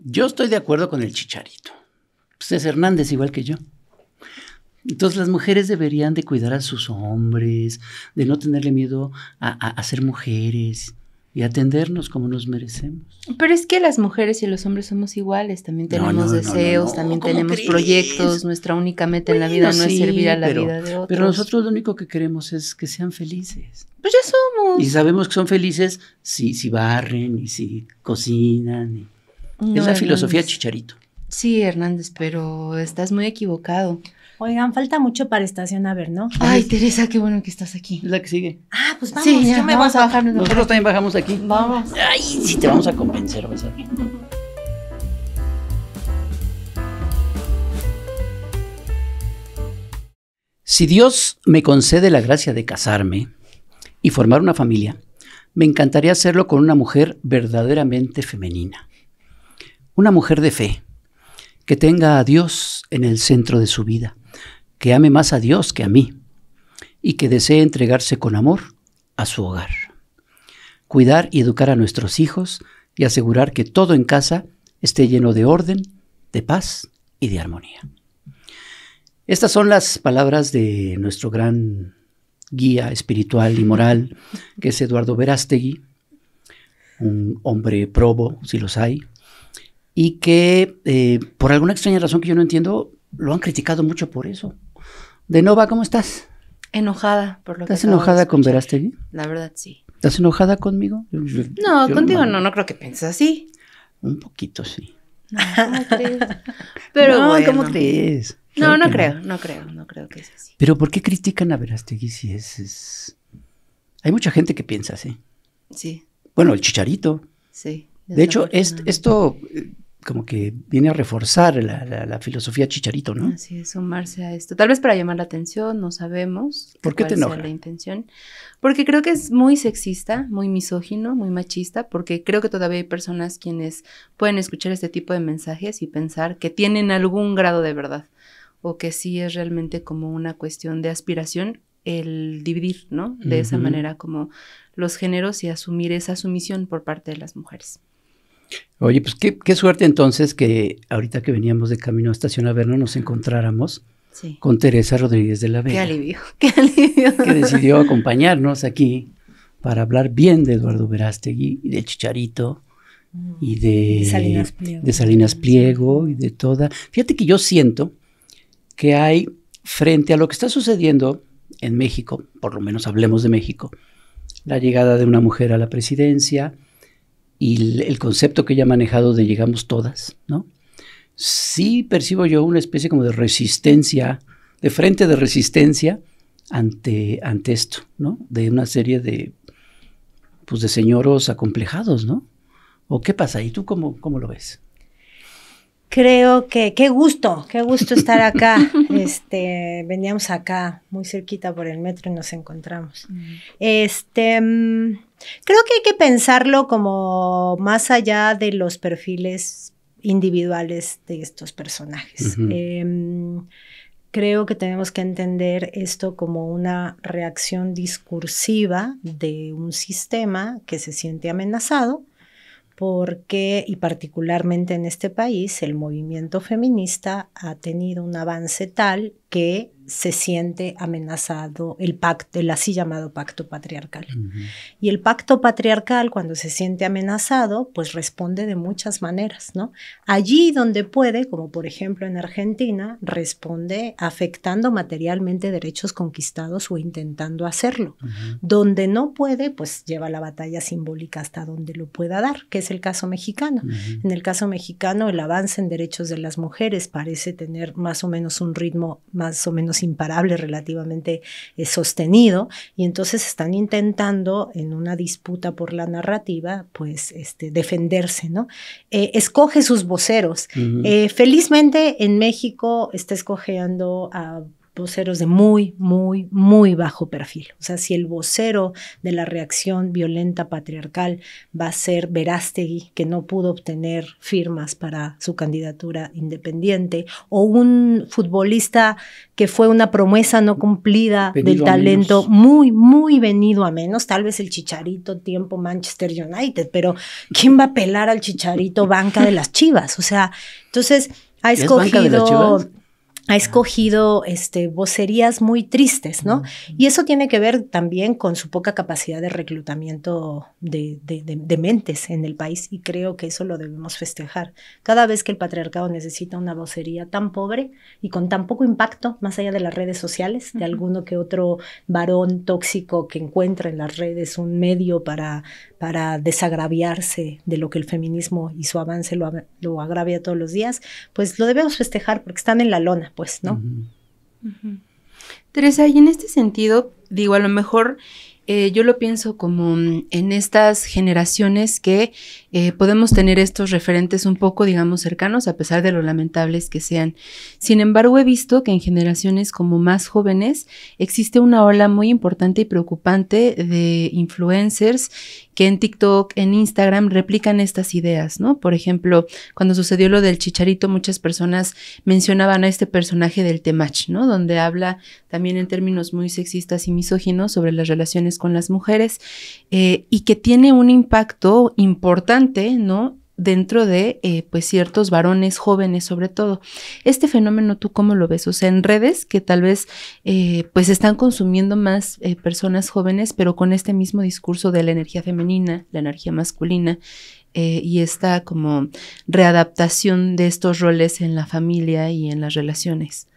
Yo estoy de acuerdo con el Chicharito. Pues es Hernández igual que yo. Entonces las mujeres deberían de cuidar a sus hombres, de no tenerle miedo a ser mujeres y atendernos como nos merecemos. Pero es que las mujeres y los hombres somos iguales, también tenemos deseos, también tenemos proyectos, nuestra única meta en la vida no es servir a la vida de otros. Pero nosotros lo único que queremos es que sean felices. Pues ya somos. Y sabemos que son felices si barren y si cocinan. Es la filosofía Chicharito. Sí, Hernández, pero estás muy equivocado. Oigan, falta mucho para estacionar, ¿no? Ay, Teresa, qué bueno que estás aquí. Es la que sigue. Ah, pues vamos. Sí, ya, vamos a bajar. Nosotros también bajamos aquí. Vamos. Ay, sí te vamos a convencer, vas a ver. Si Dios me concede la gracia de casarme y formar una familia, me encantaría hacerlo con una mujer verdaderamente femenina. Una mujer de fe, que tenga a Dios en el centro de su vida, que ame más a Dios que a mí y que desee entregarse con amor a su hogar. Cuidar y educar a nuestros hijos y asegurar que todo en casa esté lleno de orden, de paz y de armonía. Estas son las palabras de nuestro gran guía espiritual y moral, que es Eduardo Verástegui, un hombre probo, si los hay, y que por alguna extraña razón que yo no entiendo, lo han criticado mucho por eso. De Nova, ¿cómo estás? Enojada por lo que ¿Estás enojada con Verástegui? La verdad, sí. ¿Estás enojada conmigo? No, contigo no creo que pienses así. Un poquito, sí. No, ¿cómo crees? Pero no, bueno. ¿cómo crees? No Claro no creo que es así. Pero ¿por qué critican a Verástegui si es...? Hay mucha gente que piensa así. Sí. Bueno, el Chicharito. Sí. De hecho, esto como que viene a reforzar la filosofía Chicharito, ¿no? Así es, sumarse a esto. Tal vez para llamar la atención, no sabemos. ¿Por qué te enoja? La intención. Porque creo que es muy sexista, muy misógino, muy machista, porque creo que todavía hay personas quienes pueden escuchar este tipo de mensajes y pensar que tienen algún grado de verdad, o que sí es realmente como una cuestión de aspiración el dividir, ¿no? De esa manera como los géneros y asumir esa sumisión por parte de las mujeres. Oye, pues qué suerte entonces que ahorita que veníamos de camino a Estación Averno nos encontráramos con Teresa Rodríguez de la Vega. Qué alivio. Que decidió acompañarnos aquí para hablar bien de Eduardo Verástegui y del Chicharito y de Salinas Pliego y de toda. Fíjate que yo siento que hay, frente a lo que está sucediendo en México, por lo menos hablemos de México, la llegada de una mujer a la presidencia y el concepto que ella ha manejado de llegamos todas, ¿no? Sí percibo yo una especie como de resistencia, de frente de resistencia ante esto, ¿no? De una serie de señoros acomplejados, ¿no? ¿O qué pasa? ¿Y tú cómo lo ves? Creo que qué gusto estar acá. Veníamos acá muy cerquita por el metro y nos encontramos. Creo que hay que pensarlo como más allá de los perfiles individuales de estos personajes. Creo que tenemos que entender esto como una reacción discursiva de un sistema que se siente amenazado, porque, y particularmente en este país, el movimiento feminista ha tenido un avance tal que se siente amenazado el pacto, el así llamado pacto patriarcal. Y el pacto patriarcal, cuando se siente amenazado, pues responde de muchas maneras, ¿no? Allí donde puede, como por ejemplo en Argentina, responde afectando materialmente derechos conquistados o intentando hacerlo. Donde no puede, pues lleva la batalla simbólica hasta donde lo pueda dar, que es el caso mexicano. En el caso mexicano, el avance en derechos de las mujeres parece tener más o menos un ritmo más o menos imparable, relativamente sostenido, y entonces están intentando en una disputa por la narrativa, pues defenderse, ¿no? Escoge sus voceros. Felizmente en México está escogiendo a voceros de muy, muy, muy bajo perfil. O sea, si el vocero de la reacción violenta patriarcal va a ser Verástegui, que no pudo obtener firmas para su candidatura independiente, o un futbolista que fue una promesa no cumplida del talento muy, muy venido a menos, tal vez el Chicharito, tiempo Manchester United, pero ¿quién va a pelar al Chicharito banca de las Chivas? O sea, entonces ha escogido vocerías muy tristes, ¿no? Y eso tiene que ver también con su poca capacidad de reclutamiento de mentes en el país, y creo que eso lo debemos festejar. Cada vez que el patriarcado necesita una vocería tan pobre y con tan poco impacto, más allá de las redes sociales, de alguno que otro varón tóxico que encuentra en las redes un medio para desagraviarse de lo que el feminismo y su avance lo agravia todos los días, pues lo debemos festejar porque están en la lona, pues, ¿no? Teresa, y en este sentido, digo, a lo mejor yo lo pienso como en estas generaciones que podemos tener estos referentes un poco, digamos, cercanos, a pesar de lo lamentables que sean. Sin embargo, he visto que en generaciones como más jóvenes existe una ola muy importante y preocupante de influencers que en TikTok, en Instagram, replican estas ideas, ¿no? Por ejemplo, cuando sucedió lo del Chicharito, muchas personas mencionaban a este personaje del Temach, ¿no? Donde habla también en términos muy sexistas y misóginos sobre las relaciones con las mujeres, y que tiene un impacto importante, ¿no?, dentro de pues ciertos varones jóvenes sobre todo. Este fenómeno, ¿tú cómo lo ves? O sea, en redes que tal vez pues están consumiendo más personas jóvenes, pero con este mismo discurso de la energía femenina, la energía masculina, y esta como readaptación de estos roles en la familia y en las relaciones.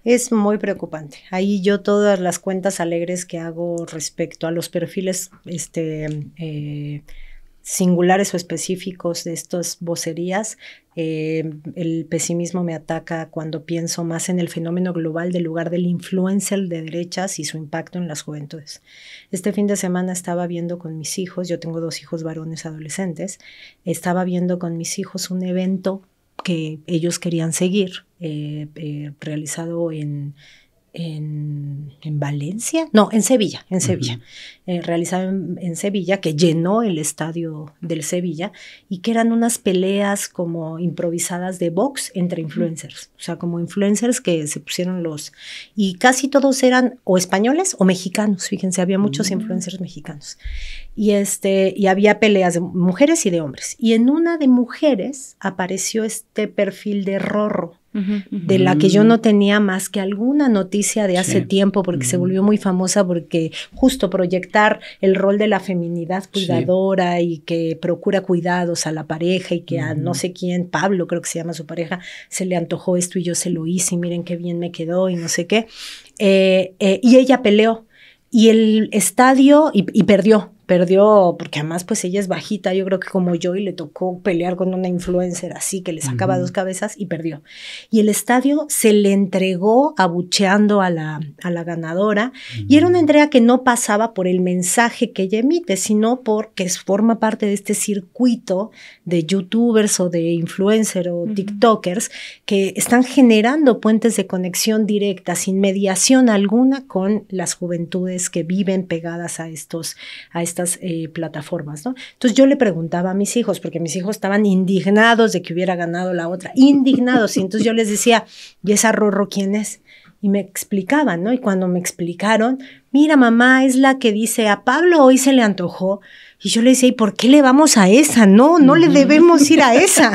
Es muy preocupante. Ahí yo todas las cuentas alegres que hago respecto a los perfiles singulares o específicos de estas vocerías, el pesimismo me ataca cuando pienso más en el fenómeno global del lugar del influencer de derechas y su impacto en las juventudes. Este fin de semana estaba viendo con mis hijos, yo tengo 2 hijos varones adolescentes, estaba viendo con mis hijos un evento que ellos querían seguir, realizado en Valencia, no, en Sevilla, realizado en Sevilla, que llenó el estadio del Sevilla, y que eran unas peleas como improvisadas de box entre influencers, o sea, como influencers que se pusieron y casi todos eran o españoles o mexicanos, fíjense, había muchos influencers mexicanos, y había peleas de mujeres y de hombres, y en una de mujeres apareció este perfil de Rorro, de la que yo no tenía más que alguna noticia de hace tiempo, porque se volvió muy famosa porque justo proyectar el rol de la feminidad cuidadora y que procura cuidados a la pareja, y que a no sé quién, Pablo creo que se llama su pareja, se le antojó esto y yo se lo hice y miren qué bien me quedó y no sé qué, y ella peleó y el estadio y perdió porque además pues ella es bajita, yo creo que como yo, y le tocó pelear con una influencer así que le sacaba 2 cabezas y perdió. Y el estadio se le entregó abucheando a la ganadora, y era una entrega que no pasaba por el mensaje que ella emite, sino porque forma parte de este circuito de youtubers o de influencers o tiktokers que están generando puentes de conexión directa sin mediación alguna con las juventudes que viven pegadas a estas plataformas, ¿no? Entonces yo le preguntaba a mis hijos, porque mis hijos estaban indignados de que hubiera ganado la otra, indignados, y entonces yo les decía, ¿y esa Rorro quién es? Y me explicaban, ¿no? Y cuando me explicaron, mira mamá, es la que dice, a Pablo hoy se le antojó. Y yo le decía, ¿y por qué le vamos a esa? No le debemos ir a esa.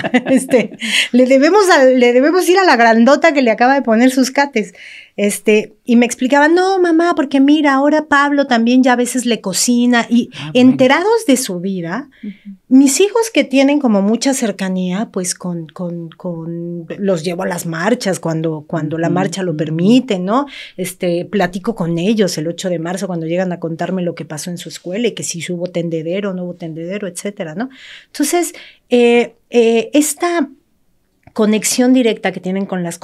Le debemos ir a la grandota que le acaba de poner sus cates. Y me explicaban, no, mamá, porque mira, ahora Pablo también ya a veces le cocina. Y enterados de su vida, mis hijos que tienen como mucha cercanía, pues los llevo a las marchas cuando la marcha lo permite, ¿no? Platico con ellos el 8 de marzo cuando llegan a contarme lo que pasó en su escuela y que si hubo tendedero o no hubo tendedero, etcétera, ¿no? Entonces, esta conexión directa que tienen con las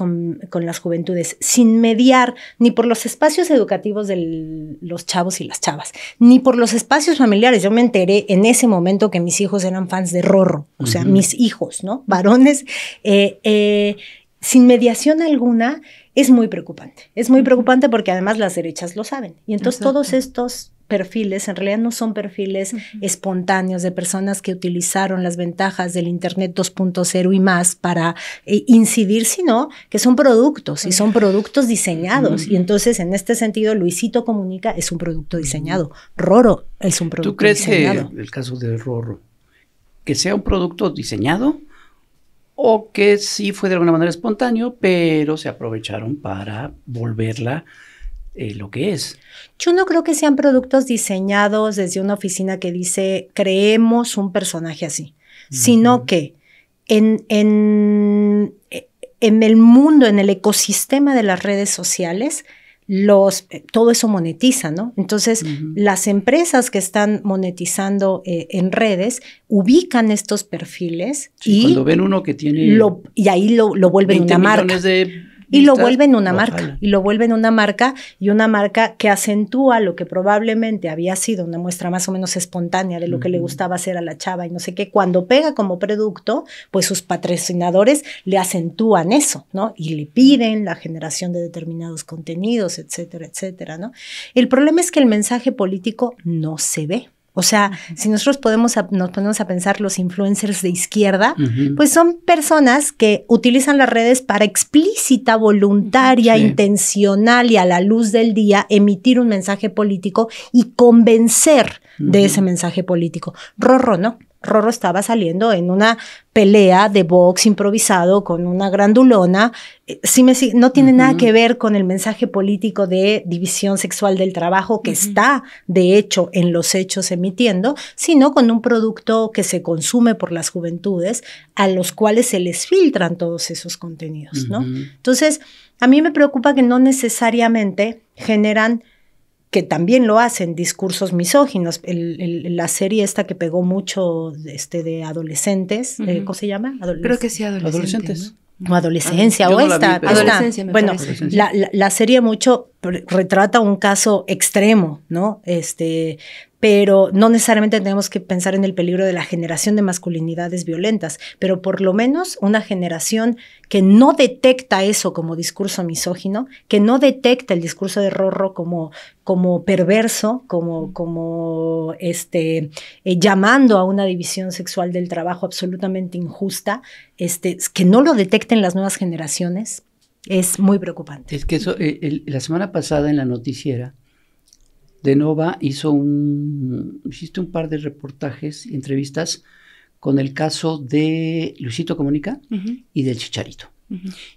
juventudes, sin mediar ni por los espacios educativos de los chavos y las chavas, ni por los espacios familiares. Yo me enteré en ese momento que mis hijos eran fans de Rorro, o sea, mis hijos, ¿no? Varones, sin mediación alguna, es muy preocupante. Es muy preocupante porque además las derechas lo saben. Y entonces todos estos perfiles en realidad no son perfiles espontáneos de personas que utilizaron las ventajas del Internet 2.0 y más para incidir, sino que son productos y son productos diseñados. Y entonces en este sentido Luisito Comunica es un producto diseñado. Rorro es un producto diseñado. ¿Tú crees que el caso de Rorro, que sea un producto diseñado o que sí fue de alguna manera espontáneo, pero se aprovecharon para volverla lo que es? Yo no creo que sean productos diseñados desde una oficina que dice creemos un personaje así, sino que en el mundo, en el ecosistema de las redes sociales, todo eso monetiza, ¿no? Entonces, las empresas que están monetizando en redes ubican estos perfiles y cuando ven uno que tiene y ahí lo vuelven una marca. Y lo vuelven una marca, y lo vuelven una marca, y una marca que acentúa lo que probablemente había sido una muestra más o menos espontánea de lo que le gustaba hacer a la chava y no sé qué. Cuando pega como producto, pues sus patrocinadores le acentúan eso, ¿no? Y le piden la generación de determinados contenidos, etcétera, etcétera, ¿no? El problema es que el mensaje político no se ve. O sea, si nosotros nos ponemos a pensar los influencers de izquierda, pues son personas que utilizan las redes para explícita, voluntaria, intencional y a la luz del día emitir un mensaje político y convencer de ese mensaje político. Rorro, ¿no? Rorro estaba saliendo en una pelea de box improvisado con una grandulona. No tiene nada que ver con el mensaje político de división sexual del trabajo que está, de hecho, en los hechos emitiendo, sino con un producto que se consume por las juventudes, a los cuales se les filtran todos esos contenidos, ¿no? Entonces, a mí me preocupa que no necesariamente generan, que también lo hacen, discursos misóginos. La serie esta que pegó mucho de adolescentes, ¿cómo se llama? Creo que sí, adolescentes. ¿No? O adolescencia, o esta. Adolescencia, bueno, la serie mucho retrata un caso extremo, ¿no? Pero no necesariamente tenemos que pensar en el peligro de la generación de masculinidades violentas, pero por lo menos una generación que no detecta eso como discurso misógino, que no detecta el discurso de Rorro como perverso, como llamando a una división sexual del trabajo absolutamente injusta, que no lo detecten las nuevas generaciones, es muy preocupante. Es que eso, la semana pasada en la noticiera, De Nova hiciste un par de reportajes y entrevistas con el caso de Luisito Comunica y del Chicharito.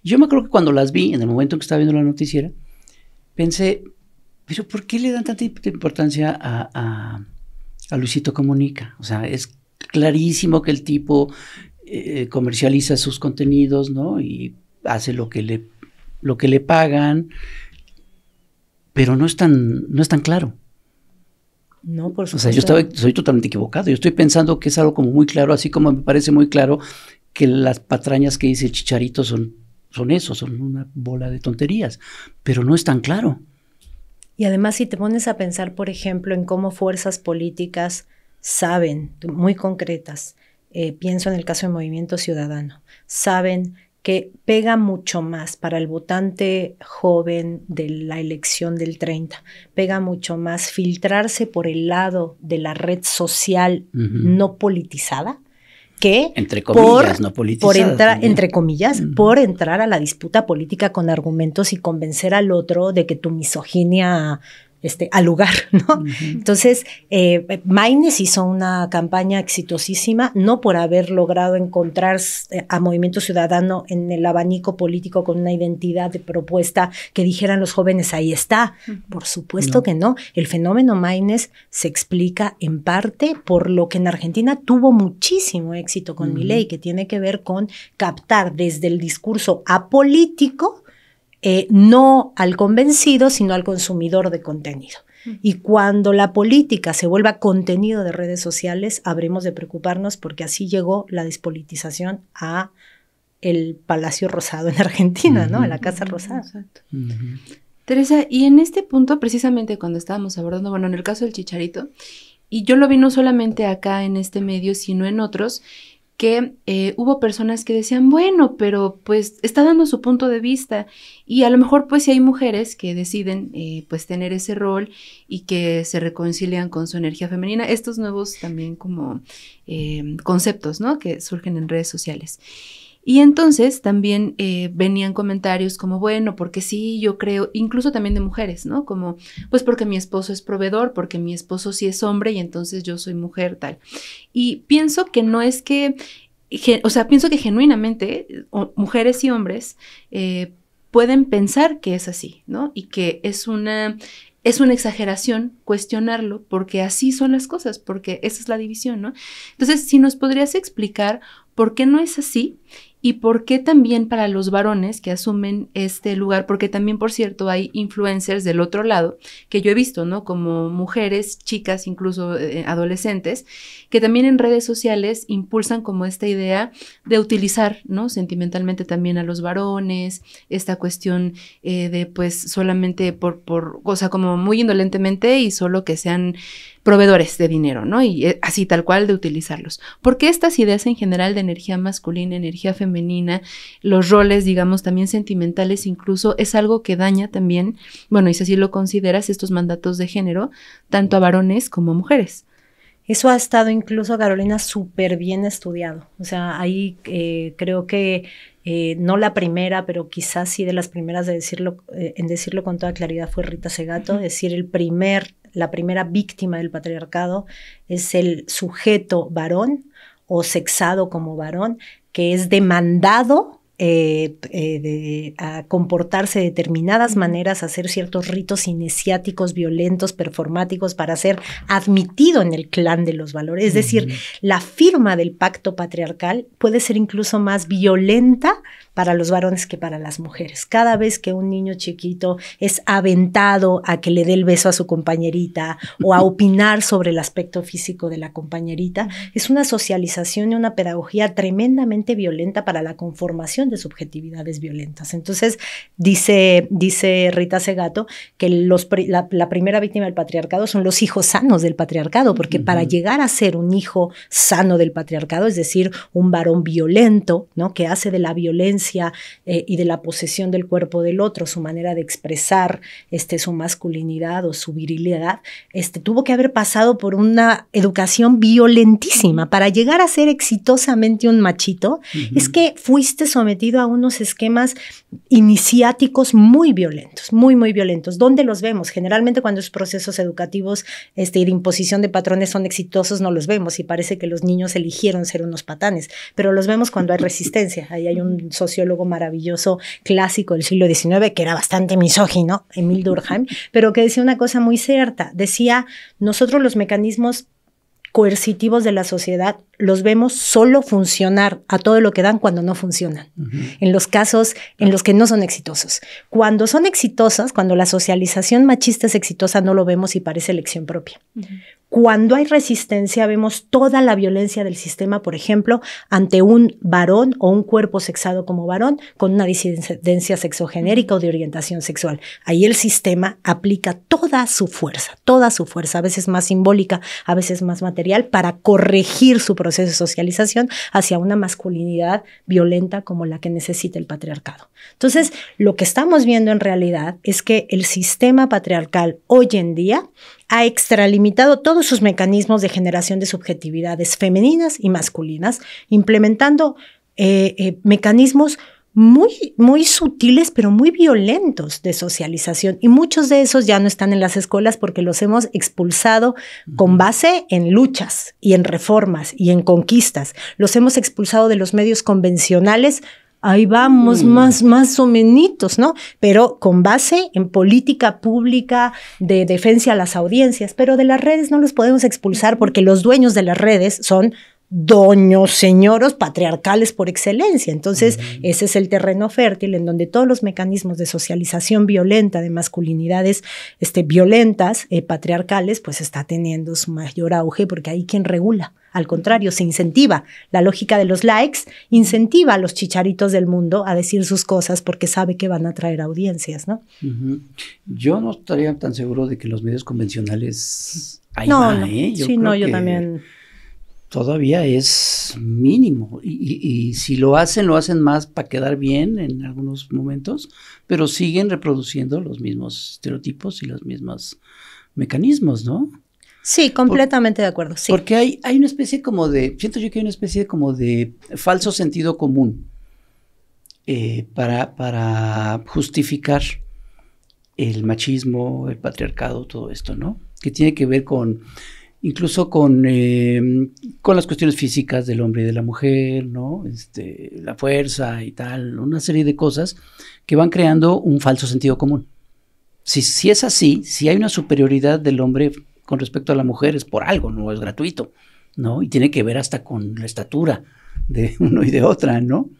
Yo me acuerdo que cuando las vi, en el momento en que estaba viendo la noticiera, pensé, pero ¿por qué le dan tanta importancia a Luisito Comunica? O sea, es clarísimo que el tipo comercializa sus contenidos, ¿no? Y hace lo que le pagan, pero no es tan claro. No, por supuesto. O sea, soy totalmente equivocado. Yo estoy pensando que es algo como muy claro, así como me parece muy claro que las patrañas que dice el Chicharito son una bola de tonterías, pero no es tan claro. Y además, si te pones a pensar, por ejemplo, en cómo fuerzas políticas saben, muy concretas, pienso en el caso de Movimiento Ciudadano, saben que pega mucho más para el votante joven de la elección del 30, pega mucho más filtrarse por el lado de la red social no politizada, que entre comillas, no politizada, entre comillas, por entrar a la disputa política con argumentos y convencer al otro de que tu misoginia al lugar, ¿no? Entonces, Maynes hizo una campaña exitosísima, no por haber logrado encontrar a Movimiento Ciudadano en el abanico político con una identidad de propuesta que dijeran los jóvenes, ahí está. Por supuesto que no. El fenómeno Maynes se explica en parte por lo que en Argentina tuvo muchísimo éxito con Milei, que tiene que ver con captar desde el discurso apolítico no al convencido, sino al consumidor de contenido. Y cuando la política se vuelva contenido de redes sociales, habremos de preocuparnos porque así llegó la despolitización a el Palacio Rosado en Argentina, ¿no? A la Casa Rosada. Exacto. Teresa, y en este punto, precisamente cuando estábamos abordando, bueno, en el caso del Chicharito, y yo lo vi no solamente acá en este medio, sino en otros, que hubo personas que decían, bueno, pero pues está dando su punto de vista y a lo mejor pues si hay mujeres que deciden pues tener ese rol y que se reconcilian con su energía femenina, estos nuevos también como conceptos, ¿no? Que surgen en redes sociales. Y entonces también venían comentarios como, bueno, porque sí, yo creo, incluso también de mujeres, ¿no? Como, pues porque mi esposo es proveedor, porque mi esposo sí es hombre y entonces yo soy mujer, tal. Y pienso que no es que, o sea, pienso que genuinamente mujeres y hombres pueden pensar que es así, ¿no? Y que es una exageración cuestionarlo porque así son las cosas, porque esa es la división, ¿no? Entonces, si nos podrías explicar por qué no es así y por qué también para los varones que asumen este lugar, porque también, por cierto, hay influencers del otro lado que yo he visto, ¿no? Como mujeres, chicas, incluso adolescentes, que también en redes sociales impulsan como esta idea de utilizar, ¿no? Sentimentalmente también a los varones, esta cuestión de pues solamente o sea, como muy indolentemente y solo que sean proveedores de dinero, ¿no? Y así tal cual de utilizarlos. Porque estas ideas en general de energía masculina, energía femenina, los roles, digamos, también sentimentales incluso, es algo que daña también, bueno, y si así lo consideras, estos mandatos de género, tanto a varones como a mujeres. Eso ha estado incluso, Carolina, súper bien estudiado. O sea, ahí creo que no la primera, pero quizás sí de las primeras en decirlo con toda claridad fue Rita Segato. Es decir, la primera víctima del patriarcado es el sujeto varón o sexado como varón, que es demandado a comportarse de determinadas maneras, a hacer ciertos ritos iniciáticos, violentos, performáticos, para ser admitido en el clan de los valores. Es decir, la firma del pacto patriarcal puede ser incluso más violenta para los varones que para las mujeres. Cada vez que un niño chiquito es aventado a que le dé el beso a su compañerita o a opinar sobre el aspecto físico de la compañerita, es una socialización y una pedagogía tremendamente violenta para la conformación de subjetividades violentas. Entonces, dice Rita Segato que la primera víctima del patriarcado son los hijos sanos del patriarcado, porque para llegar a ser un hijo sano del patriarcado, es decir, un varón violento, ¿no? Que hace de la violencia y de la posesión del cuerpo del otro su manera de expresar su masculinidad o su virilidad, tuvo que haber pasado por una educación violentísima para llegar a ser exitosamente un machito. Es que fuiste sometido a unos esquemas iniciáticos muy violentos, muy, muy violentos. ¿Dónde los vemos? Generalmente cuando los procesos educativos y de imposición de patrones son exitosos, no los vemos y parece que los niños eligieron ser unos patanes, pero los vemos cuando hay resistencia. Ahí hay un sociólogo maravilloso clásico del siglo XIX que era bastante misógino, Emile Durkheim, pero que decía una cosa muy cierta. Decía, nosotros los mecanismos coercitivos de la sociedad los vemos solo funcionar a todo lo que dan cuando no funcionan, en los casos en los que no son exitosos. Cuando son exitosos, cuando la socialización machista es exitosa, no lo vemos y parece elección propia. Cuando hay resistencia, vemos toda la violencia del sistema, por ejemplo, ante un varón o un cuerpo sexado como varón con una disidencia sexogenérica o de orientación sexual. Ahí el sistema aplica toda su fuerza, a veces más simbólica, a veces más material, para corregir su proceso de socialización hacia una masculinidad violenta como la que necesita el patriarcado. Entonces, lo que estamos viendo en realidad es que el sistema patriarcal hoy en día ha extralimitado todos sus mecanismos de generación de subjetividades femeninas y masculinas, implementando mecanismos muy, muy sutiles, pero muy violentos de socialización. Y muchos de esos ya no están en las escuelas porque los hemos expulsado con base en luchas y en reformas y en conquistas. Los hemos expulsado de los medios convencionales. Ahí vamos, más o menos, ¿no? Pero con base en política pública de defensa a las audiencias. Pero de las redes no los podemos expulsar porque los dueños de las redes son doños, señoros patriarcales por excelencia. Entonces, ese es el terreno fértil en donde todos los mecanismos de socialización violenta de masculinidades violentas, patriarcales, pues está teniendo su mayor auge porque hay quien regula. Al contrario, se incentiva. La lógica de los likes incentiva a los chicharitos del mundo a decir sus cosas porque sabe que van a traer audiencias, ¿no? Yo no estaría tan seguro de que los medios convencionales... Yo también... todavía es mínimo. Y si lo hacen más para quedar bien en algunos momentos, pero siguen reproduciendo los mismos estereotipos y los mismos mecanismos, ¿no? Sí, completamente de acuerdo, sí. Porque hay una especie como de, siento yo que hay una especie como de falso sentido común para justificar el machismo, el patriarcado, todo esto, ¿no? Que tiene que ver incluso con las cuestiones físicas del hombre y de la mujer, ¿no? La fuerza y tal, una serie de cosas que van creando un falso sentido común. Si es así, si hay una superioridad del hombre con respecto a la mujer, es por algo, no es gratuito, ¿no? Y tiene que ver hasta con la estatura de uno y de otra, ¿no?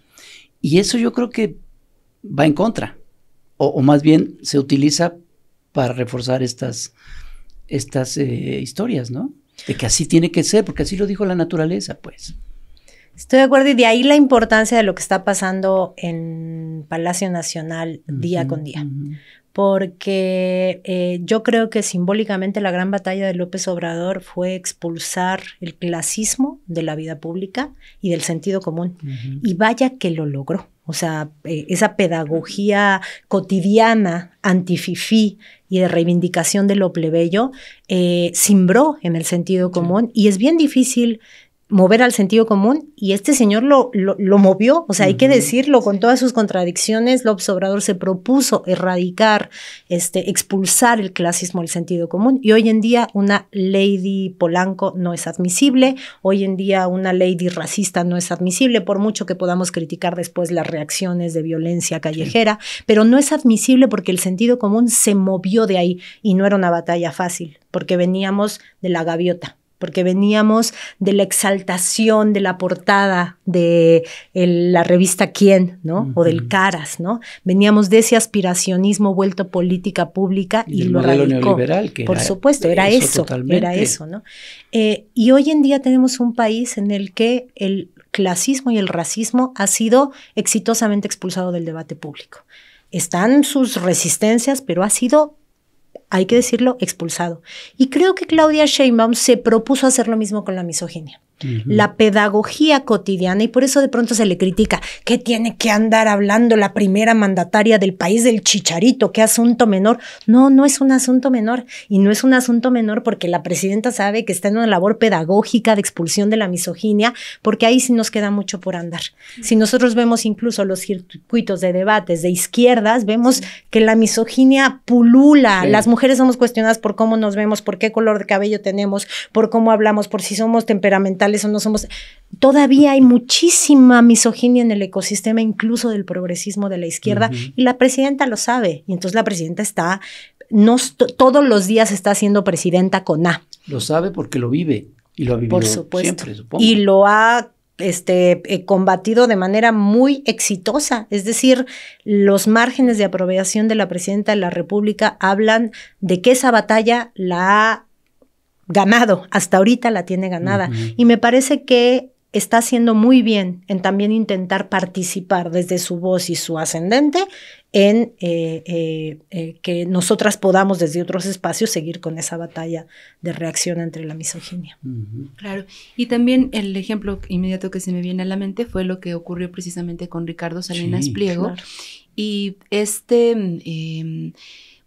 Y eso yo creo que va en contra, o más bien se utiliza para reforzar estas historias, ¿no? De que así tiene que ser, porque así lo dijo la naturaleza, pues. Estoy de acuerdo, y de ahí la importancia de lo que está pasando en Palacio Nacional día con día. Porque yo creo que simbólicamente la gran batalla de López Obrador fue expulsar el clasismo de la vida pública y del sentido común. Y vaya que lo logró. O sea, esa pedagogía cotidiana, antififí y de reivindicación de lo plebeyo, cimbró en el sentido común, y es bien difícil mover al sentido común, y este señor lo movió. O sea, hay que decirlo, con todas sus contradicciones, López Obrador se propuso erradicar, expulsar el clasismo del sentido común, y hoy en día una lady Polanco no es admisible, hoy en día una lady racista no es admisible, por mucho que podamos criticar después las reacciones de violencia callejera, pero no es admisible porque el sentido común se movió de ahí, y no era una batalla fácil, porque veníamos de la gaviota, porque veníamos de la exaltación de la portada de la revista Quién, ¿no? O del Caras, ¿no? Veníamos de ese aspiracionismo vuelto política pública y lo radicó. Neoliberal, que por supuesto, era eso, ¿no? Y hoy en día tenemos un país en el que el clasismo y el racismo ha sido exitosamente expulsado del debate público. Están sus resistencias, pero ha sido, hay que decirlo, expulsado. Y creo que Claudia Sheinbaum se propuso hacer lo mismo con la misoginia. La pedagogía cotidiana, y por eso de pronto se le critica que tiene que andar hablando la primera mandataria del país del chicharito, qué asunto menor. No, no es un asunto menor, y no es un asunto menor porque la presidenta sabe que está en una labor pedagógica de expulsión de la misoginia, porque ahí sí nos queda mucho por andar. Si nosotros vemos incluso los circuitos de debates de izquierdas, vemos que la misoginia pulula. Las mujeres somos cuestionadas por cómo nos vemos, por qué color de cabello tenemos, por cómo hablamos, por si somos temperamentales o no somos. Todavía hay muchísima misoginia en el ecosistema, incluso del progresismo de la izquierda, y la presidenta lo sabe, y entonces la presidenta está, todos los días está siendo presidenta con A. Lo sabe porque lo vive, y lo ha vivido por supuesto, siempre, supongo. Y lo ha combatido de manera muy exitosa. Es decir, los márgenes de aprobación de la presidenta de la República hablan de que esa batalla la ha ganado, hasta ahorita la tiene ganada, y me parece que está haciendo muy bien en también intentar participar desde su voz y su ascendente en que nosotras podamos desde otros espacios seguir con esa batalla de reacción entre la misoginia. Claro, y también el ejemplo inmediato que se me viene a la mente fue lo que ocurrió precisamente con Ricardo Salinas Pliego, claro. Y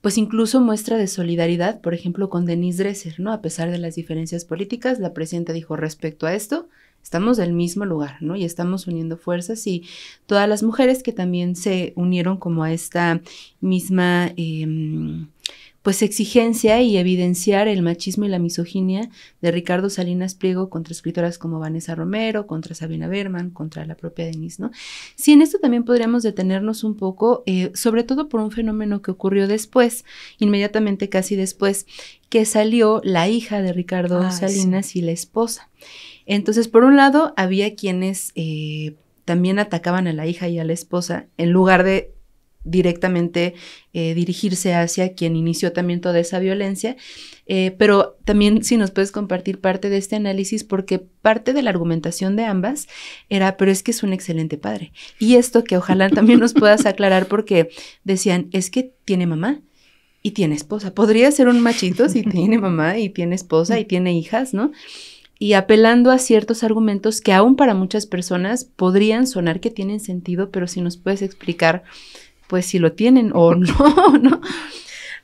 pues incluso muestra de solidaridad, por ejemplo, con Denise Dresser, ¿no? A pesar de las diferencias políticas, la presidenta dijo respecto a esto, estamos del mismo lugar, ¿no? Y estamos uniendo fuerzas, y todas las mujeres que también se unieron como a esta misma pues exigencia y evidenciar el machismo y la misoginia de Ricardo Salinas Pliego contra escritoras como Vanessa Romero, contra Sabina Berman, contra la propia Denise, ¿no? Sí, en esto también podríamos detenernos un poco, sobre todo por un fenómeno que ocurrió después, inmediatamente casi después, que salió la hija de Ricardo Salinas y la esposa. Entonces, por un lado, había quienes también atacaban a la hija y a la esposa en lugar de directamente dirigirse hacia quien inició también toda esa violencia, pero también si nos puedes compartir parte de este análisis, porque parte de la argumentación de ambas era, pero es que es un excelente padre, y esto que ojalá también nos puedas aclarar, porque decían, es que tiene mamá y tiene esposa, podría ser un machito si tiene mamá y tiene esposa y tiene hijas, ¿no? y apelando a ciertos argumentos que aún para muchas personas podrían sonar que tienen sentido, pero si nos puedes explicar, pues si lo tienen o no, ¿no?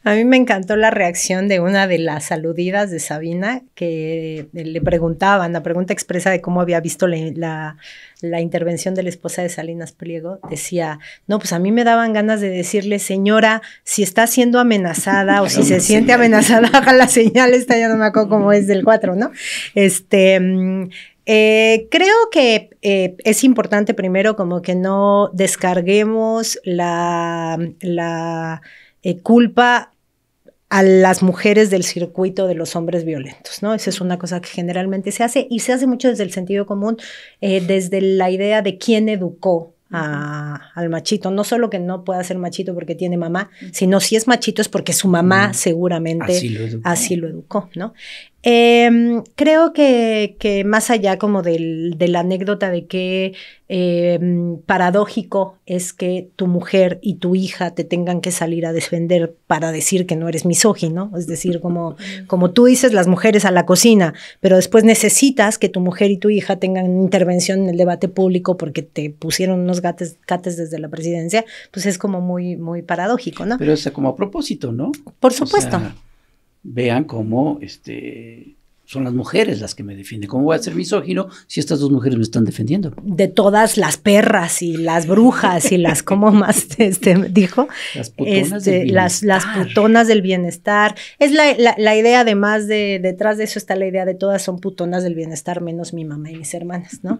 A mí me encantó la reacción de una de las aludidas de Sabina, que le preguntaban, la pregunta expresa de cómo había visto la intervención de la esposa de Salinas Pliego. Decía, no, pues a mí me daban ganas de decirle, señora, si está siendo amenazada o si se siente amenazada, haga la señal, esta ya no me acuerdo cómo es del 4, ¿no? Creo que es importante primero como que no descarguemos la culpa a las mujeres del circuito de los hombres violentos, ¿no? Esa es una cosa que generalmente se hace y se hace mucho desde el sentido común, desde la idea de quién educó al machito. No solo que no pueda ser machito porque tiene mamá, sino si es machito es porque su mamá seguramente así lo educó, ¿no? Creo que más allá como de la anécdota de que paradójico es que tu mujer y tu hija te tengan que salir a defender para decir que no eres misógino, es decir, como tú dices, las mujeres a la cocina, pero después necesitas que tu mujer y tu hija tengan intervención en el debate público porque te pusieron unos cates desde la presidencia, pues es como muy, muy paradójico, ¿no? Pero es como a propósito, ¿no? Por supuesto. O sea, vean cómo son las mujeres las que me defienden. ¿Cómo voy a ser misógino si estas dos mujeres me están defendiendo? De todas las perras y las brujas y las, ¿cómo más dijo? Las putonas del bienestar. Las putonas del bienestar. Es la idea, además detrás de eso está la idea de todas son putonas del bienestar, menos mi mamá y mis hermanas, ¿no?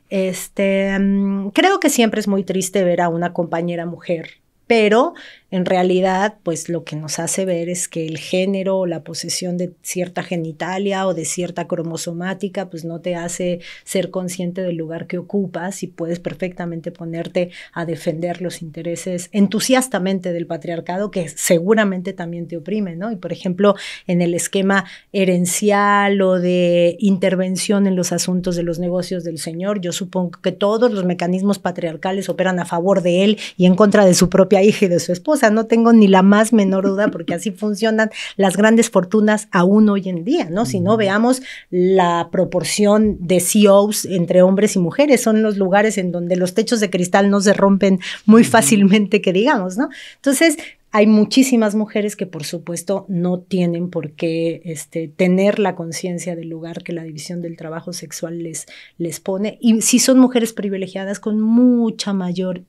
Creo que siempre es muy triste ver a una compañera mujer, pero en realidad, pues lo que nos hace ver es que el género o la posesión de cierta genitalia o de cierta cromosomática, pues no te hace ser consciente del lugar que ocupas y puedes perfectamente ponerte a defender los intereses entusiastamente del patriarcado, que seguramente también te oprime, ¿no? Y por ejemplo, en el esquema herencial o de intervención en los asuntos de los negocios del señor, yo supongo que todos los mecanismos patriarcales operan a favor de él y en contra de su propia hija y de su esposa. No tengo ni la más menor duda porque así funcionan las grandes fortunas aún hoy en día, ¿no? Si no, veamos la proporción de CEOs entre hombres y mujeres, son los lugares en donde los techos de cristal no se rompen muy fácilmente, que digamos, ¿no? Entonces, hay muchísimas mujeres que, por supuesto, no tienen por qué tener la conciencia del lugar que la división del trabajo sexual les pone. Y si son mujeres privilegiadas, con mucha mayor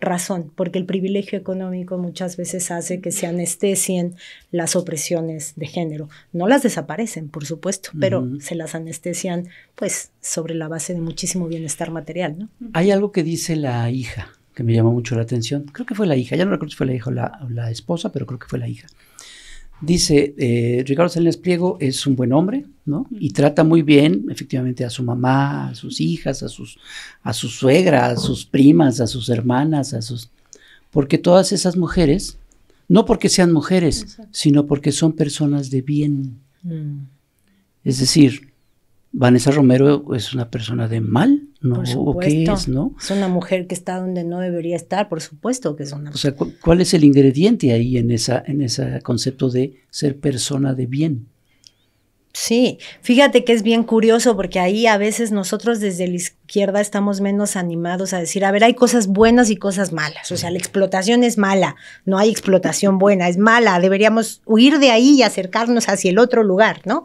razón, porque el privilegio económico muchas veces hace que se anestesien las opresiones de género. No las desaparecen, por supuesto, pero se las anestesian, pues, sobre la base de muchísimo bienestar material, ¿no? Hay algo que dice la hija que me llamó mucho la atención. Creo que fue la hija, ya no recuerdo si fue la hija o la esposa, pero creo que fue la hija. Dice, Ricardo Salinas Pliego es un buen hombre, ¿no? Y trata muy bien, efectivamente, a su mamá, a sus hijas, a su suegra, a sus primas, a sus hermanas, porque todas esas mujeres, no porque sean mujeres, sino porque son personas de bien. Es decir, Vanessa Romero es una persona de mal, ¿no? Por supuesto. ¿O qué es, no? Es una mujer que está donde no debería estar, por supuesto que es una mujer. O sea, ¿cuál es el ingrediente ahí en ese concepto de ser persona de bien? Sí, fíjate que es bien curioso porque ahí a veces nosotros desde la izquierda estamos menos animados a decir, a ver, hay cosas buenas y cosas malas, o sea, la explotación es mala, no hay explotación buena, es mala, deberíamos huir de ahí y acercarnos hacia el otro lugar, ¿no?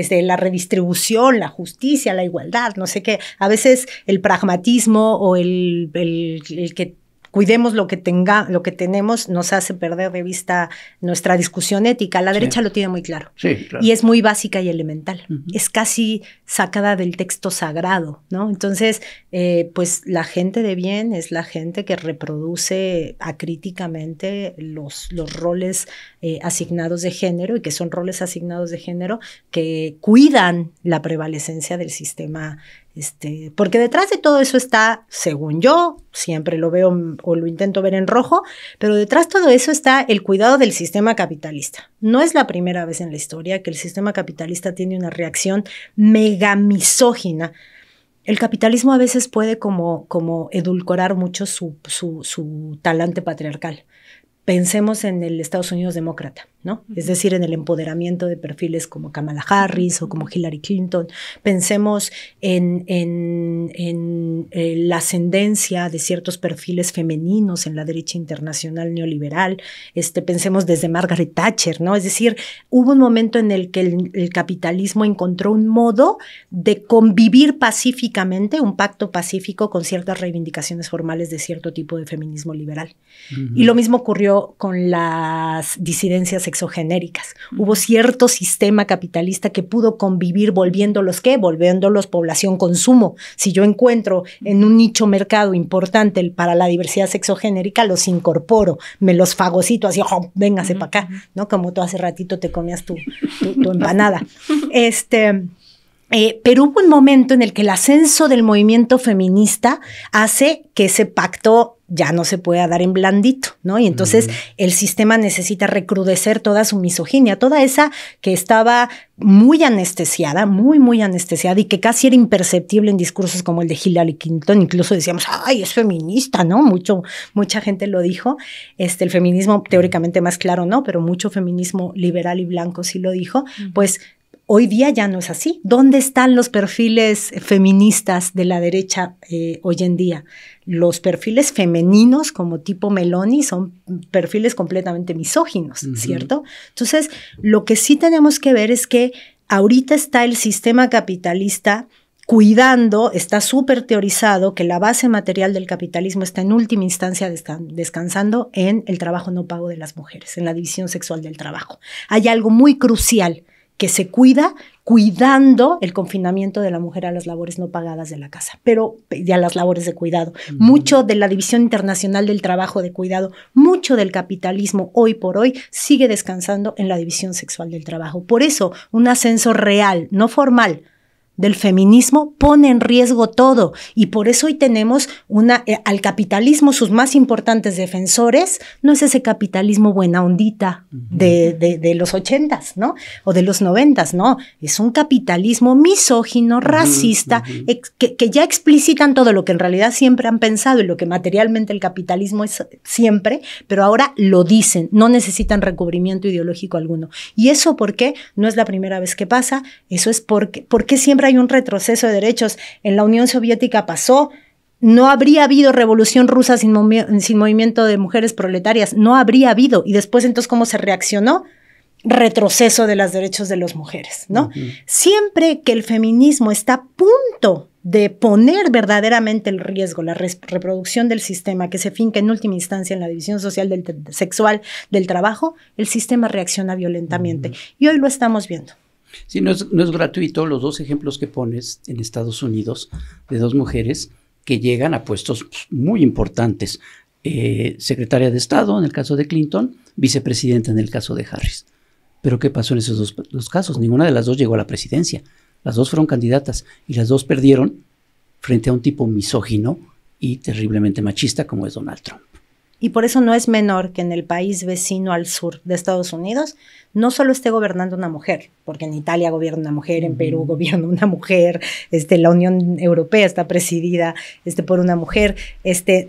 La redistribución, la justicia, la igualdad, no sé qué, a veces el pragmatismo o el que cuidemos lo que tenemos, nos hace perder de vista nuestra discusión ética. La derecha lo tiene muy claro. Sí, claro. Y es muy básica y elemental. Es casi sacada del texto sagrado, ¿no? Entonces, pues la gente de bien es la gente que reproduce acríticamente los roles asignados de género, y que son roles asignados de género que cuidan la prevalecencia del sistema. Porque detrás de todo eso está, según yo, siempre lo veo o lo intento ver en rojo, pero detrás de todo eso está el cuidado del sistema capitalista. No es la primera vez en la historia que el sistema capitalista tiene una reacción mega misógina. El capitalismo a veces puede como edulcorar mucho su talante patriarcal. Pensemos en el Estados Unidos demócrata, ¿no? Es decir, en el empoderamiento de perfiles como Kamala Harris o como Hillary Clinton. Pensemos en la ascendencia de ciertos perfiles femeninos en la derecha internacional neoliberal. Pensemos desde Margaret Thatcher, ¿no? Es decir, hubo un momento en el que el capitalismo encontró un modo de convivir pacíficamente, un pacto pacífico con ciertas reivindicaciones formales de cierto tipo de feminismo liberal. Y lo mismo ocurrió con las disidencias exogenéricas. Hubo cierto sistema capitalista que pudo convivir volviéndolos población consumo. Si yo encuentro en un nicho mercado importante para la diversidad sexogenérica, los incorporo, me los fagocito así, oh, véngase para acá, ¿no? Como tú hace ratito te comías tu empanada. Pero hubo un momento en el que el ascenso del movimiento feminista hace que ese pacto ya no se pueda dar en blandito, ¿no? Y entonces el sistema necesita recrudecer toda su misoginia, toda esa que estaba muy anestesiada, muy anestesiada y que casi era imperceptible en discursos como el de Hillary Clinton. Incluso decíamos, ay, es feminista, ¿no? Mucha gente lo dijo. El feminismo teóricamente más claro, ¿no? Pero mucho feminismo liberal y blanco sí lo dijo. Pues hoy día ya no es así. ¿Dónde están los perfiles feministas de la derecha hoy en día? Los perfiles femeninos como tipo Meloni son perfiles completamente misóginos, ¿cierto? Entonces, lo que sí tenemos que ver es que ahorita está el sistema capitalista cuidando, está súper teorizado que la base material del capitalismo está en última instancia descansando en el trabajo no pago de las mujeres, en la división sexual del trabajo. Hay algo muy crucial que se cuidando el confinamiento de la mujer a las labores no pagadas de la casa, pero ya las labores de cuidado. Mucho de la División Internacional del Trabajo de Cuidado, mucho del capitalismo hoy por hoy sigue descansando en la división sexual del trabajo. Por eso, un ascenso real, no formal, del feminismo pone en riesgo todo, y por eso hoy tenemos al capitalismo, sus más importantes defensores, no es ese capitalismo buena ondita de los 80s, ¿no? O de los 90s, no, es un capitalismo misógino, racista, que ya explicitan todo lo que en realidad siempre han pensado y lo que materialmente el capitalismo es siempre, pero ahora lo dicen, no necesitan recubrimiento ideológico alguno. ¿Y eso por qué? No es la primera vez que pasa, eso es porque siempre hay un retroceso de derechos. En la Unión Soviética pasó, no habría habido revolución rusa sin movimiento de mujeres proletarias, no habría habido. Y después, entonces, ¿cómo se reaccionó? Retroceso de los derechos de las mujeres, ¿no? Siempre que el feminismo está a punto de poner verdaderamente el riesgo, la reproducción del sistema que se finca en última instancia en la división social sexual del trabajo, el sistema reacciona violentamente. Y hoy lo estamos viendo. Sí, no es gratuito los dos ejemplos que pones en Estados Unidos de dos mujeres que llegan a puestos muy importantes. Secretaria de Estado en el caso de Clinton, vicepresidenta en el caso de Harris. Pero ¿qué pasó en esos dos casos? Ninguna de las dos llegó a la presidencia. Las dos fueron candidatas y las dos perdieron frente a un tipo misógino y terriblemente machista como es Donald Trump. Y por eso no es menor que en el país vecino al sur de Estados Unidos no solo esté gobernando una mujer, porque en Italia gobierna una mujer, en Perú gobierna una mujer, la Unión Europea está presidida por una mujer,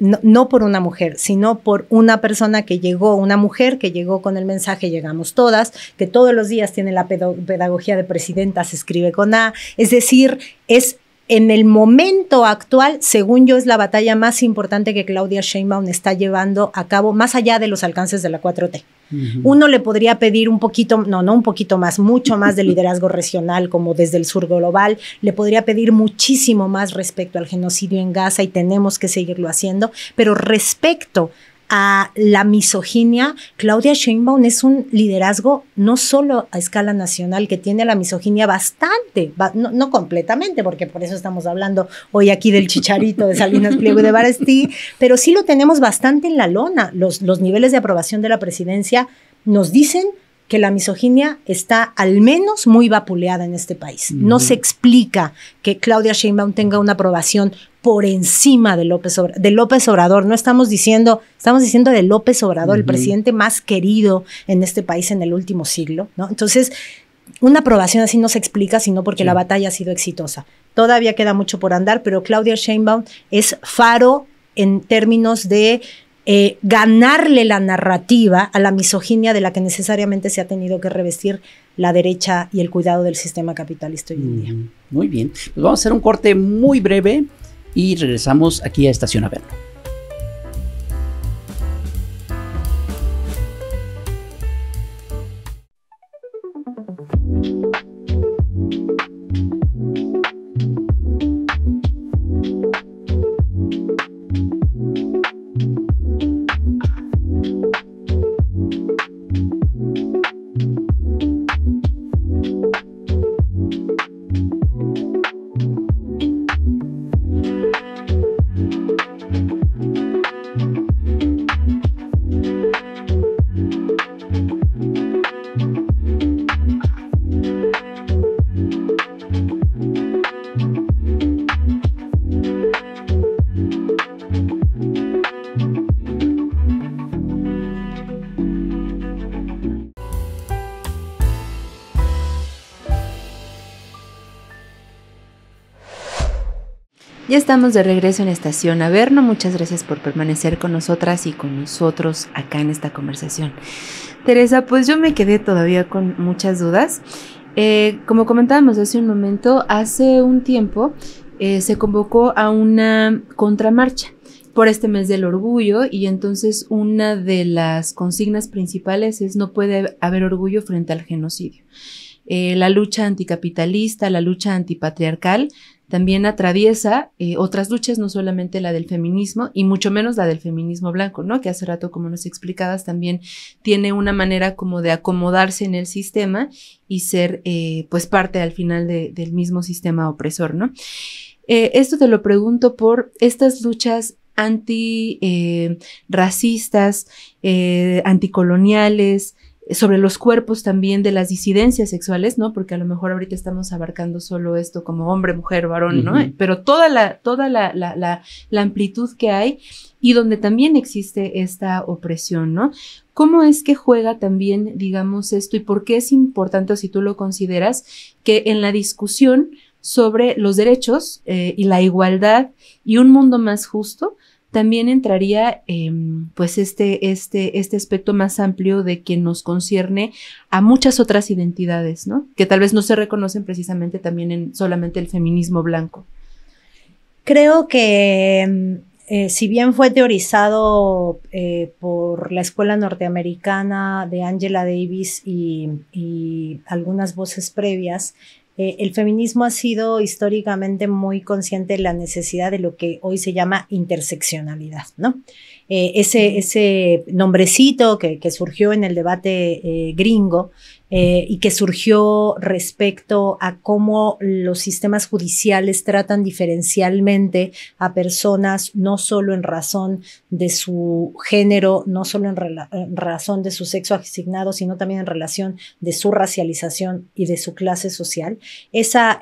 no por una mujer, sino por una persona que llegó, una mujer que llegó con el mensaje llegamos todas, que todos los días tiene la pedagogía de presidenta, se escribe con A, es decir, en el momento actual, según yo, es la batalla más importante que Claudia Sheinbaum está llevando a cabo, más allá de los alcances de la 4T. Uno le podría pedir un poquito, no un poquito más, mucho más de liderazgo regional, como desde el sur global, le podría pedir muchísimo más respecto al genocidio en Gaza y tenemos que seguirlo haciendo, pero respecto a la misoginia, Claudia Sheinbaum es un liderazgo no solo a escala nacional, que tiene la misoginia bastante, no completamente, porque por eso estamos hablando hoy aquí del Chicharito, de Salinas Pliego y de Barestí, pero sí lo tenemos bastante en la lona. Los niveles de aprobación de la presidencia nos dicen que la misoginia está al menos muy vapuleada en este país. No se explica que Claudia Sheinbaum tenga una aprobación por encima de López Obrador. No estamos diciendo de López Obrador, el presidente más querido en este país en el último siglo, ¿no? Entonces, una aprobación así no se explica, sino porque la batalla ha sido exitosa. Todavía queda mucho por andar, pero Claudia Sheinbaum es faro en términos de ganarle la narrativa a la misoginia de la que necesariamente se ha tenido que revestir la derecha y el cuidado del sistema capitalista hoy en día. Muy bien, pues vamos a hacer un corte muy breve y regresamos aquí a Estación Averno. Ya estamos de regreso en Estación Averno. Muchas gracias por permanecer con nosotras y con nosotros acá en esta conversación. Teresa, pues yo me quedé todavía con muchas dudas. Como comentábamos hace un momento, hace un tiempo se convocó a una contramarcha por este mes del orgullo, y entonces una de las consignas principales es: no puede haber orgullo frente al genocidio. La lucha anticapitalista, la lucha antipatriarcal también atraviesa otras luchas, no solamente la del feminismo y mucho menos la del feminismo blanco, ¿no? Que hace rato, como nos explicabas, también tiene una manera como de acomodarse en el sistema y ser pues parte al final del mismo sistema opresor, ¿no? Esto te lo pregunto por estas luchas anti-racistas, anticoloniales, sobre los cuerpos también de las disidencias sexuales, ¿no? Porque a lo mejor ahorita estamos abarcando solo esto como hombre, mujer, varón, ¿no? Pero toda la amplitud que hay, y donde también existe esta opresión, ¿no? ¿Cómo es que juega también, digamos, esto, y por qué es importante, o si tú lo consideras, que en la discusión sobre los derechos y la igualdad y un mundo más justo también entraría pues este aspecto más amplio de que nos concierne a muchas otras identidades, ¿no? Que tal vez no se reconocen precisamente también en solamente el feminismo blanco? Creo que si bien fue teorizado por la escuela norteamericana de Angela Davis y algunas voces previas, el feminismo ha sido históricamente muy consciente de la necesidad de lo que hoy se llama interseccionalidad, ¿no? Ese nombrecito que surgió en el debate gringo y que surgió respecto a cómo los sistemas judiciales tratan diferencialmente a personas, no solo en razón de su género, no solo en razón de su sexo asignado, sino también en relación de su racialización y de su clase social. Esa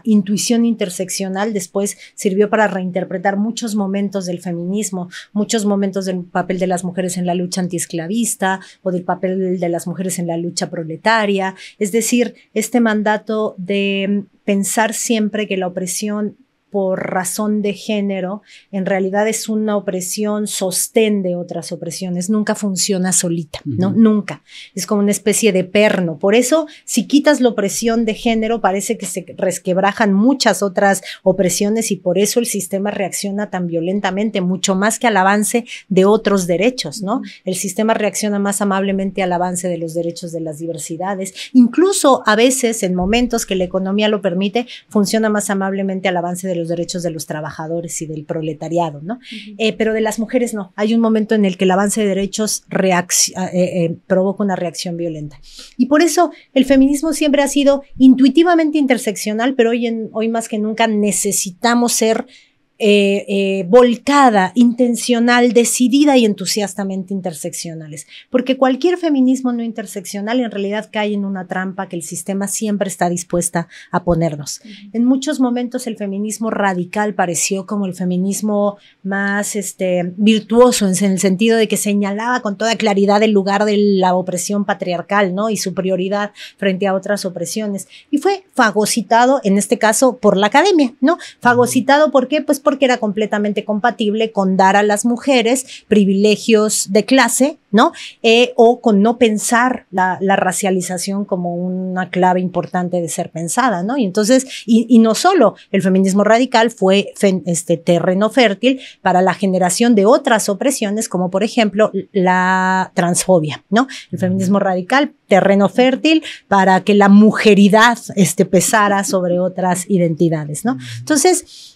intuición interseccional después sirvió para reinterpretar muchos momentos del feminismo, muchos momentos del papel de las mujeres en la lucha antiesclavista o del papel de las mujeres en la lucha proletaria. Es decir, este mandato de pensar siempre que la opresión por razón de género en realidad es una opresión sostén de otras opresiones, nunca funciona solita, ¿no? Nunca. Es como una especie de perno. Por eso, si quitas la opresión de género, parece que se resquebrajan muchas otras opresiones, y por eso el sistema reacciona tan violentamente, mucho más que al avance de otros derechos, ¿no? El sistema reacciona más amablemente al avance de los derechos de las diversidades, incluso a veces, en momentos que la economía lo permite, funciona más amablemente al avance de los derechos de los trabajadores y del proletariado, ¿no? Pero de las mujeres no. Hay un momento en el que el avance de derechos provoca una reacción violenta. Y por eso el feminismo siempre ha sido intuitivamente interseccional, pero hoy más que nunca necesitamos ser volcada, intencional, decidida y entusiastamente interseccionales, porque cualquier feminismo no interseccional en realidad cae en una trampa que el sistema siempre está dispuesta a ponernos. En muchos momentos el feminismo radical pareció como el feminismo más virtuoso, en el sentido de que señalaba con toda claridad el lugar de la opresión patriarcal, ¿no? Y su prioridad frente a otras opresiones, y fue fagocitado en este caso por la academia, ¿no? Fagocitado, ¿por qué? Pues porque era completamente compatible con dar a las mujeres privilegios de clase, ¿no? O con no pensar la racialización como una clave importante de ser pensada, ¿no? Y entonces, y no solo, el feminismo radical fue terreno fértil para la generación de otras opresiones, como por ejemplo la transfobia, ¿no? El feminismo radical, terreno fértil para que la mujeridad pesara sobre otras identidades, ¿no? Entonces,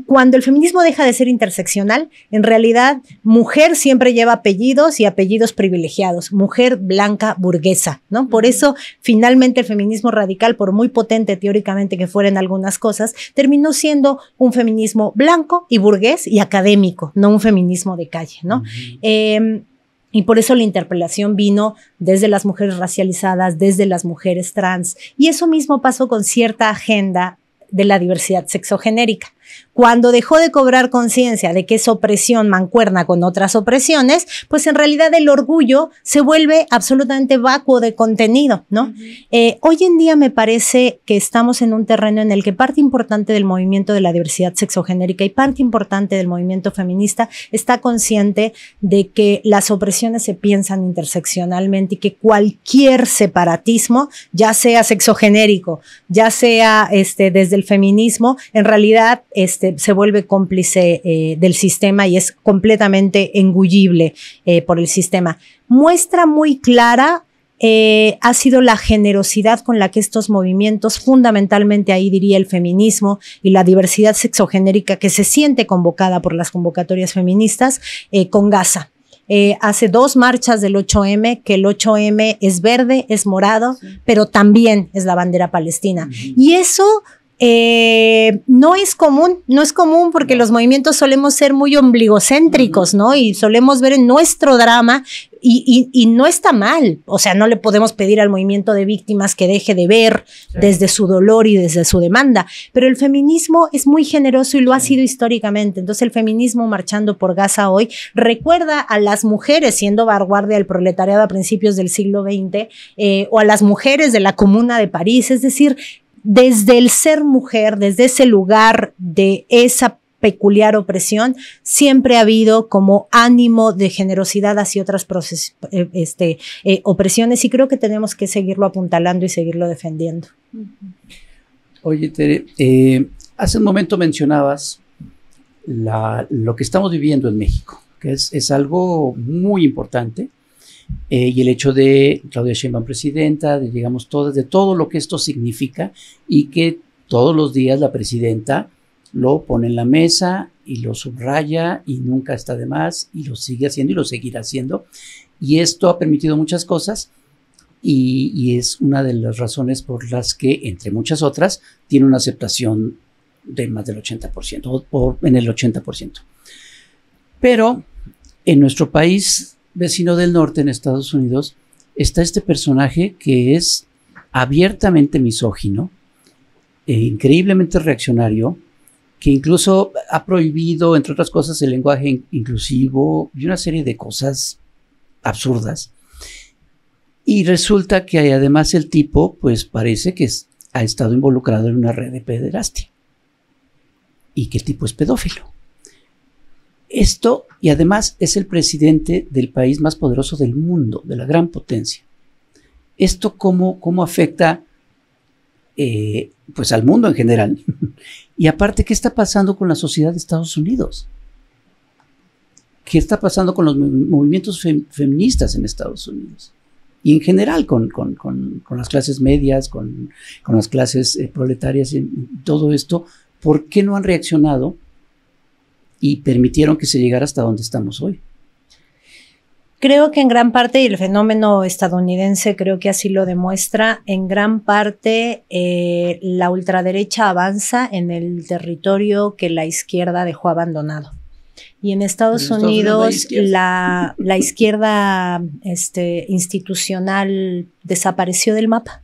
cuando el feminismo deja de ser interseccional, en realidad mujer siempre lleva apellidos y apellidos privilegiados, mujer blanca burguesa, ¿no? Por eso finalmente el feminismo radical, por muy potente teóricamente que fuera en algunas cosas, terminó siendo un feminismo blanco y burgués y académico, no un feminismo de calle, ¿no? Y por eso la interpelación vino desde las mujeres racializadas, desde las mujeres trans, y eso mismo pasó con cierta agenda de la diversidad sexogenérica. Cuando dejó de cobrar conciencia de que esa opresión mancuerna con otras opresiones, pues en realidad el orgullo se vuelve absolutamente vacuo de contenido, ¿no? Hoy en día me parece que estamos en un terreno en el que parte importante del movimiento de la diversidad sexogenérica y parte importante del movimiento feminista está consciente de que las opresiones se piensan interseccionalmente y que cualquier separatismo, ya sea sexogenérico, ya sea desde el feminismo, en realidad se vuelve cómplice del sistema y es completamente engullible por el sistema. Muestra muy clara ha sido la generosidad con la que estos movimientos, fundamentalmente ahí diría el feminismo y la diversidad sexogenérica que se siente convocada por las convocatorias feministas con Gaza. Hace 2 marchas del 8M, que el 8M es verde, es morado, sí, pero también es la bandera palestina. Y eso no es común porque los movimientos solemos ser muy ombligocéntricos, ¿no? Y solemos ver en nuestro drama y no está mal, o sea, no le podemos pedir al movimiento de víctimas que deje de ver desde su dolor y desde su demanda, pero el feminismo es muy generoso y lo ha sido históricamente. Entonces el feminismo marchando por Gaza hoy recuerda a las mujeres siendo vanguardia del proletariado a principios del siglo XX o a las mujeres de la Comuna de París, es decir, desde el ser mujer, desde ese lugar de esa peculiar opresión, siempre ha habido como ánimo de generosidad hacia otras opresiones y creo que tenemos que seguirlo apuntalando y seguirlo defendiendo. Oye, Tere, hace un momento mencionabas lo que estamos viviendo en México, que es algo muy importante. Y el hecho de Claudia Sheinbaum presidenta, de digamos de todo lo que esto significa y que todos los días la presidenta lo pone en la mesa y lo subraya y nunca está de más y lo sigue haciendo y lo seguirá haciendo. Y esto ha permitido muchas cosas y es una de las razones por las que, entre muchas otras, tiene una aceptación de más del 80% o en el 80%. Pero en nuestro país vecino del norte, en Estados Unidos, está este personaje que es abiertamente misógino, increíblemente reaccionario, que incluso ha prohibido, entre otras cosas, el lenguaje inclusivo y una serie de cosas absurdas. Y resulta que además el tipo, pues parece que ha estado involucrado en una red de pederastia y que el tipo es pedófilo. Esto, y además es el presidente del país más poderoso del mundo, de la gran potencia. ¿Esto cómo afecta pues al mundo en general? Y aparte, ¿qué está pasando con la sociedad de Estados Unidos? ¿Qué está pasando con los movimientos feministas en Estados Unidos? Y en general con las clases medias, con las clases proletarias y todo esto. ¿Por qué no han reaccionado y permitieron que se llegara hasta donde estamos hoy? Creo que en gran parte, y el fenómeno estadounidense creo que así lo demuestra, en gran parte la ultraderecha avanza en el territorio que la izquierda dejó abandonado. Y en Estados Unidos la izquierda institucional desapareció del mapa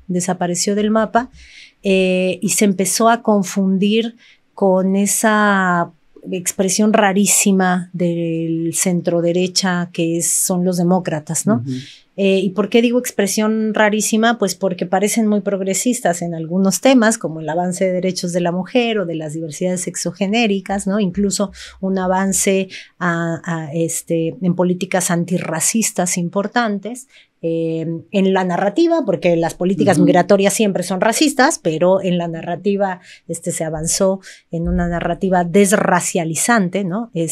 y se empezó a confundir con esa expresión rarísima del centro derecha que son los demócratas, ¿no? ¿Y por qué digo expresión rarísima? Pues porque parecen muy progresistas en algunos temas, como el avance de derechos de la mujer o de las diversidades sexogenéricas, ¿no? Incluso un avance en políticas antirracistas importantes. En la narrativa, porque las políticas migratorias siempre son racistas, pero en la narrativa se avanzó en una narrativa desracializante, ¿no? Y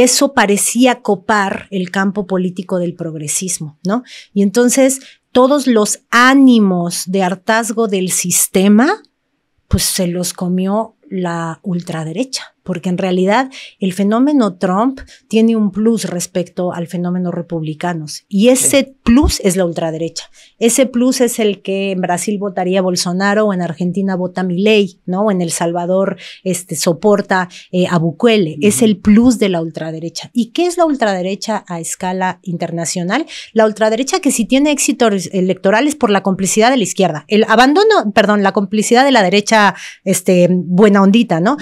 eso parecía copar el campo político del progresismo, ¿no? Y entonces todos los ánimos de hartazgo del sistema, pues se los comió la ultraderecha, porque en realidad el fenómeno Trump tiene un plus respecto al fenómeno republicanos, y ese plus es la ultraderecha. Ese plus es el que en Brasil votaría Bolsonaro, o en Argentina vota Milei, ¿no? O en El Salvador soporta a Bukele. Es el plus de la ultraderecha. ¿Y qué es la ultraderecha a escala internacional? La ultraderecha que si tiene éxitos electorales por la complicidad de la izquierda. La complicidad de la derecha buena ondita, ¿no?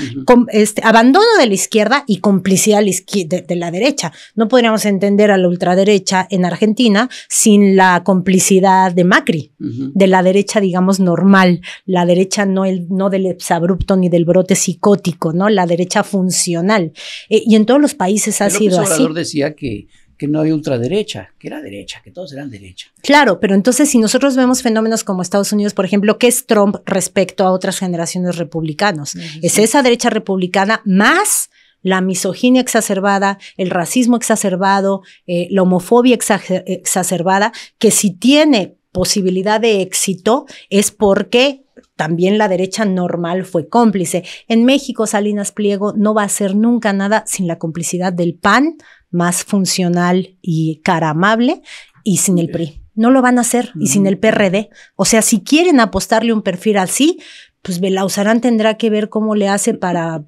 Abandono de la izquierda y complicidad de la derecha. No podríamos entender a la ultraderecha en Argentina sin la complicidad de Macri, de la derecha, digamos, normal, la derecha no del exabrupto ni del brote psicótico, ¿no? La derecha funcional. Y en todos los países ha sido así. Obrador decía que no había ultraderecha, que era derecha, que todos eran derecha. Claro, pero entonces si nosotros vemos fenómenos como Estados Unidos, por ejemplo, ¿qué es Trump respecto a otras generaciones republicanos? Es esa derecha republicana más la misoginia exacerbada, el racismo exacerbado, la homofobia exacerbada, que si tiene posibilidad de éxito es porque también la derecha normal fue cómplice. En México, Salinas Pliego no va a hacer nunca nada sin la complicidad del PAN, más funcional y cara amable, y sin el PRI. No lo van a hacer, y sin el PRD. O sea, si quieren apostarle un perfil así, pues Belauzarán tendrá que ver cómo le hace para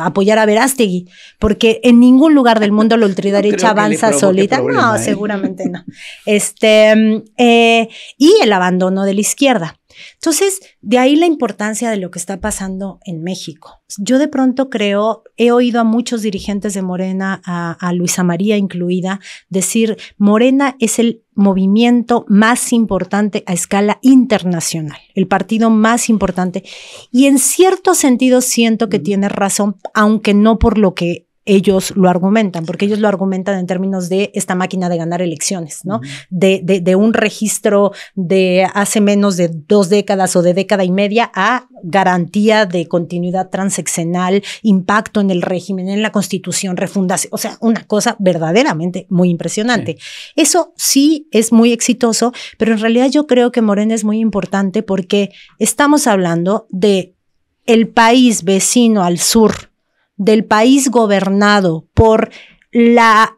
apoyar a Verástegui, porque en ningún lugar del mundo la ultraderecha avanza solita. No, seguramente no. Y el abandono de la izquierda. Entonces, de ahí la importancia de lo que está pasando en México. Yo de pronto he oído a muchos dirigentes de Morena, a Luisa María incluida, decir, Morena es el movimiento más importante a escala internacional, el partido más importante. Y en cierto sentido siento que tiene razón, aunque no por lo que ellos lo argumentan, porque ellos lo argumentan en términos de esta máquina de ganar elecciones, ¿no? De un registro de hace menos de 2 décadas o de década y media a garantía de continuidad transeccional, impacto en el régimen, en la Constitución, refundación, o sea, una cosa verdaderamente muy impresionante. Sí. Eso sí es muy exitoso, pero en realidad yo creo que Morena es muy importante porque estamos hablando de el país vecino al sur, del país gobernado por la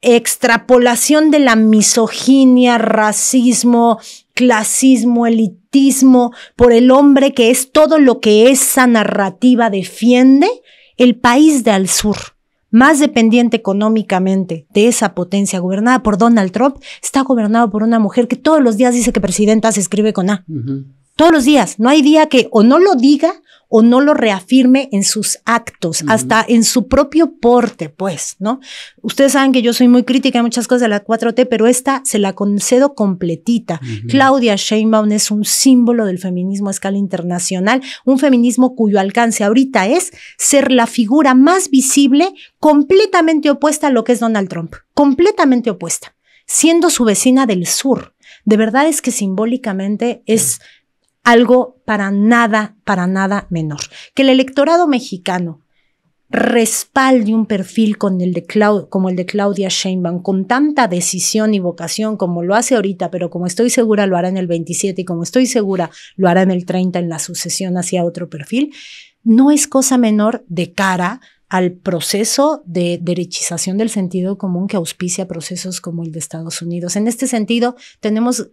extrapolación de la misoginia, racismo, clasismo, elitismo, por el hombre que es todo lo que esa narrativa defiende, el país de al sur, más dependiente económicamente de esa potencia gobernada por Donald Trump, está gobernado por una mujer que todos los días dice que presidenta se escribe con A. Todos los días. No hay día que o no lo diga o no lo reafirme en sus actos, hasta en su propio porte, pues, ¿no? Ustedes saben que yo soy muy crítica de muchas cosas de la 4T, pero esta se la concedo completita. Claudia Sheinbaum es un símbolo del feminismo a escala internacional, un feminismo cuyo alcance ahorita es ser la figura más visible, completamente opuesta a lo que es Donald Trump, completamente opuesta, siendo su vecina del sur. De verdad es que simbólicamente es algo para nada menor. Que el electorado mexicano respalde un perfil como el de Claudia Sheinbaum, con tanta decisión y vocación como lo hace ahorita, pero como estoy segura lo hará en el 27 y como estoy segura lo hará en el 30 en la sucesión hacia otro perfil, no es cosa menor de cara al proceso de derechización del sentido común que auspicia procesos como el de Estados Unidos. En este sentido, tenemos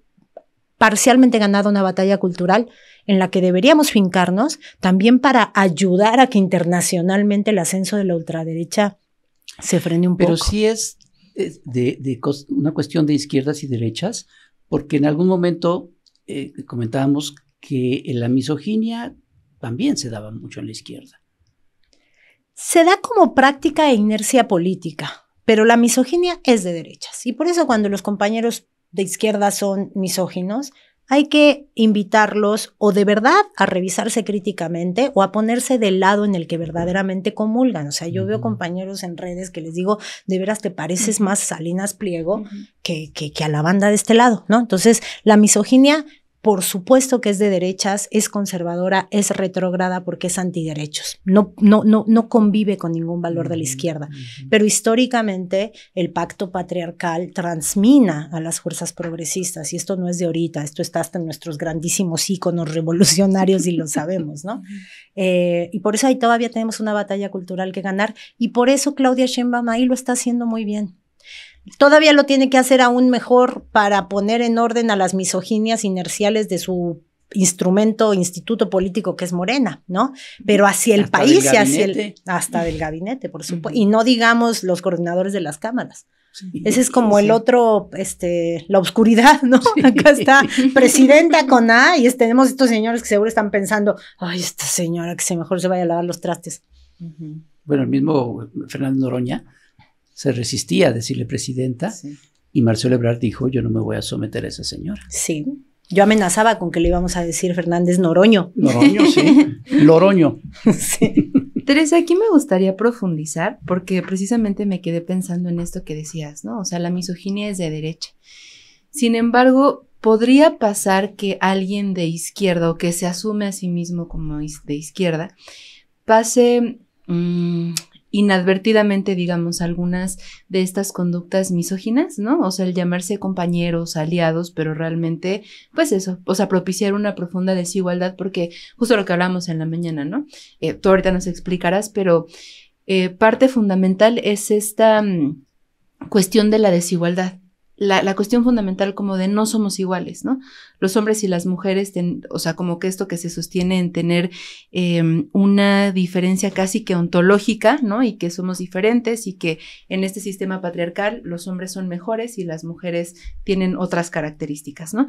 parcialmente ganado una batalla cultural en la que deberíamos fincarnos también para ayudar a que internacionalmente el ascenso de la ultraderecha se frene un poco. Pero sí es una cuestión de izquierdas y derechas, porque en algún momento comentábamos que la misoginia también se daba mucho en la izquierda. Se da como práctica e inercia política. pero la misoginia es de derechas. Y por eso cuando los compañeros de izquierda son misóginos, hay que invitarlos o de verdad a revisarse críticamente o a ponerse del lado en el que verdaderamente comulgan. O sea, yo veo compañeros en redes que les digo, de veras te pareces más Salinas Pliego que a la banda de este lado, ¿no? Entonces, la misoginia, por supuesto que es de derechas, es conservadora, es retrógrada porque es antiderechos. No convive con ningún valor de la izquierda. Pero históricamente el pacto patriarcal transmina a las fuerzas progresistas, y esto no es de ahorita, esto está hasta en nuestros grandísimos íconos revolucionarios y lo sabemos, ¿no? Y por eso ahí todavía tenemos una batalla cultural que ganar, y por eso Claudia Sheinbaum ahí lo está haciendo muy bien. Todavía lo tiene que hacer aún mejor para poner en orden a las misoginias inerciales de su instituto político que es Morena, ¿no? Pero hacia el Hasta país del y hacia gabinete. hasta del gabinete, por supuesto. Y no digamos los coordinadores de las cámaras. Sí, Ese es como sí. el otro, la oscuridad, ¿no? Sí. Acá está presidenta con A y tenemos estos señores que seguro están pensando, ay, esta señora que mejor se vaya a lavar los trastes. Bueno, el mismo Fernando Noroña se resistía a decirle presidenta, y Marcelo Ebrard dijo, yo no me voy a someter a esa señora. Sí, yo amenazaba con que le íbamos a decir Fernández Noroño. Noroño, sí. Loroño. Sí. Teresa, aquí me gustaría profundizar, porque precisamente me quedé pensando en esto que decías, ¿no? O sea, la misoginia es de derecha. Sin embargo, podría pasar que alguien de izquierda, o que se asume a sí mismo como de izquierda, pase inadvertidamente, digamos, algunas de estas conductas misóginas, ¿no? O sea, el llamarse compañeros, aliados, pero realmente, pues eso, o sea, propiciar una profunda desigualdad, porque justo lo que hablamos en la mañana, ¿no? Tú ahorita nos explicarás, pero parte fundamental es esta cuestión de la desigualdad. La cuestión fundamental como de no somos iguales, ¿no? Los hombres y las mujeres, o sea, como que esto que se sostiene en tener una diferencia casi que ontológica, ¿no? Y que somos diferentes y que en este sistema patriarcal los hombres son mejores y las mujeres tienen otras características, ¿no?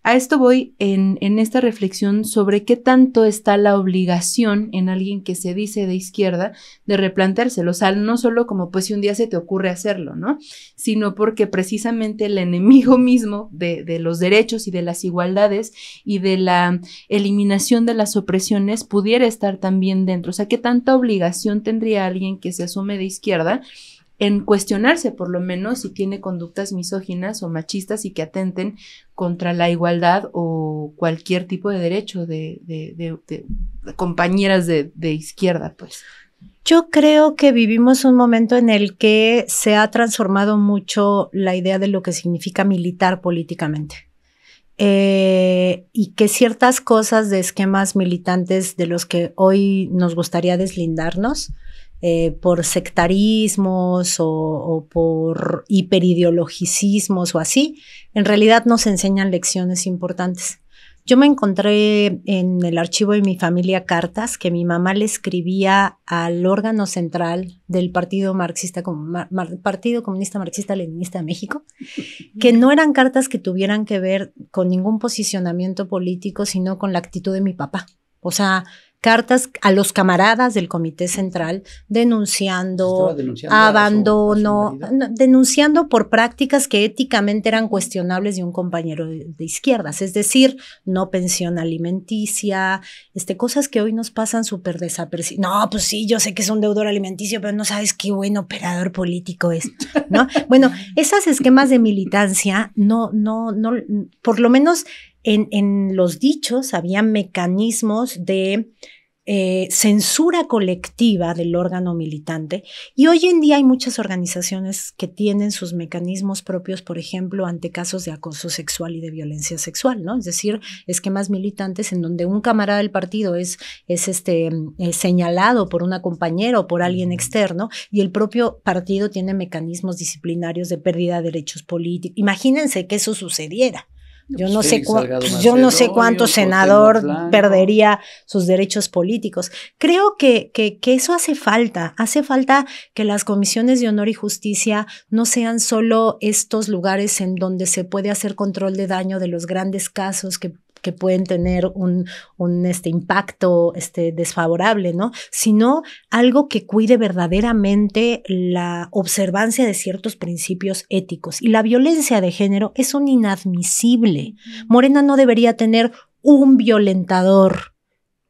A esto voy en esta reflexión sobre qué tanto está la obligación en alguien que se dice de izquierda de replanteárselo, o sea, no solo como pues si un día se te ocurre hacerlo, ¿no? Sino porque precisamente el enemigo mismo de los derechos y de las igualdades y de la eliminación de las opresiones pudiera estar también dentro, o sea, qué tanta obligación tendría alguien que se asume de izquierda en cuestionarse por lo menos si tiene conductas misóginas o machistas y que atenten contra la igualdad o cualquier tipo de derecho de compañeras de izquierda, pues. Yo creo que vivimos un momento en el que se ha transformado mucho la idea de lo que significa militar políticamente. Y que ciertas cosas de esquemas militantes de los que hoy nos gustaría deslindarnos, por sectarismos o por hiperideologicismos o así, en realidad nos enseñan lecciones importantes. Yo me encontré en el archivo de mi familia cartas que mi mamá le escribía al órgano central del Partido Partido Comunista Marxista-Leninista de México, que no eran cartas que tuvieran que ver con ningún posicionamiento político, sino con la actitud de mi papá. O sea, cartas a los camaradas del Comité Central denunciando abandono, denunciando por prácticas que éticamente eran cuestionables de un compañero de izquierdas, es decir, no pensión alimenticia, cosas que hoy nos pasan súper desapercibidas. No, pues sí, yo sé que es un deudor alimenticio, pero no sabes qué buen operador político es, ¿no? Bueno, esos esquemas de militancia, no, por lo menos en los dichos había mecanismos de censura colectiva del órgano militante, y hoy en día hay muchas organizaciones que tienen sus mecanismos propios, por ejemplo, ante casos de acoso sexual y de violencia sexual, ¿no? Es decir, esquemas militantes en donde un camarada del partido es señalado por una compañera o por alguien externo, y el propio partido tiene mecanismos disciplinarios de pérdida de derechos políticos. Imagínense que eso sucediera. Yo no sé cuánto senador perdería sus derechos políticos. Creo que eso hace falta que las comisiones de honor y justicia no sean solo estos lugares en donde se puede hacer control de daño de los grandes casos que que pueden tener un impacto desfavorable, ¿no? Sino algo que cuide verdaderamente la observancia de ciertos principios éticos. Y la violencia de género es un inadmisible. Morena no debería tener un violentador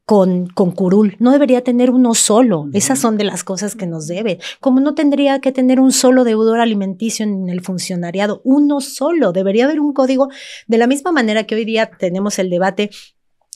con curul, no debería tener uno solo. Esas son de las cosas que nos deben. Como no tendría que tener un solo deudor alimenticio en el funcionariado, uno solo. Debería haber un código, de la misma manera que hoy día tenemos el debate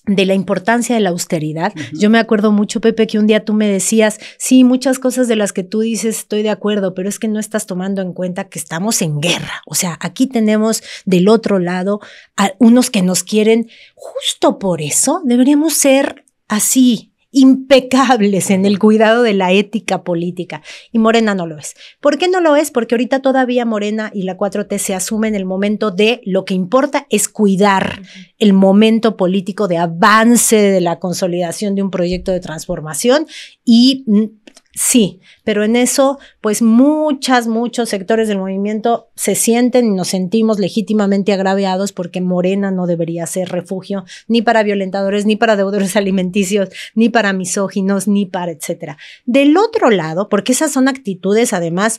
de la importancia de la austeridad. Yo me acuerdo mucho, Pepe, que un día tú me decías, sí, muchas cosas de las que tú dices estoy de acuerdo, pero es que no estás tomando en cuenta que estamos en guerra. O sea, aquí tenemos del otro lado a unos que nos quieren. Justo por eso deberíamos ser así, impecables en el cuidado de la ética política. Y Morena no lo es. ¿Por qué no lo es? Porque ahorita todavía Morena y la 4T se asumen el momento de lo que importa es cuidar el momento político de avance de la consolidación de un proyecto de transformación y sí, pero en eso, pues muchos sectores del movimiento se sienten y nos sentimos legítimamente agraviados porque Morena no debería ser refugio ni para violentadores, ni para deudores alimenticios, ni para misóginos, ni para etcétera. Del otro lado, porque esas son actitudes además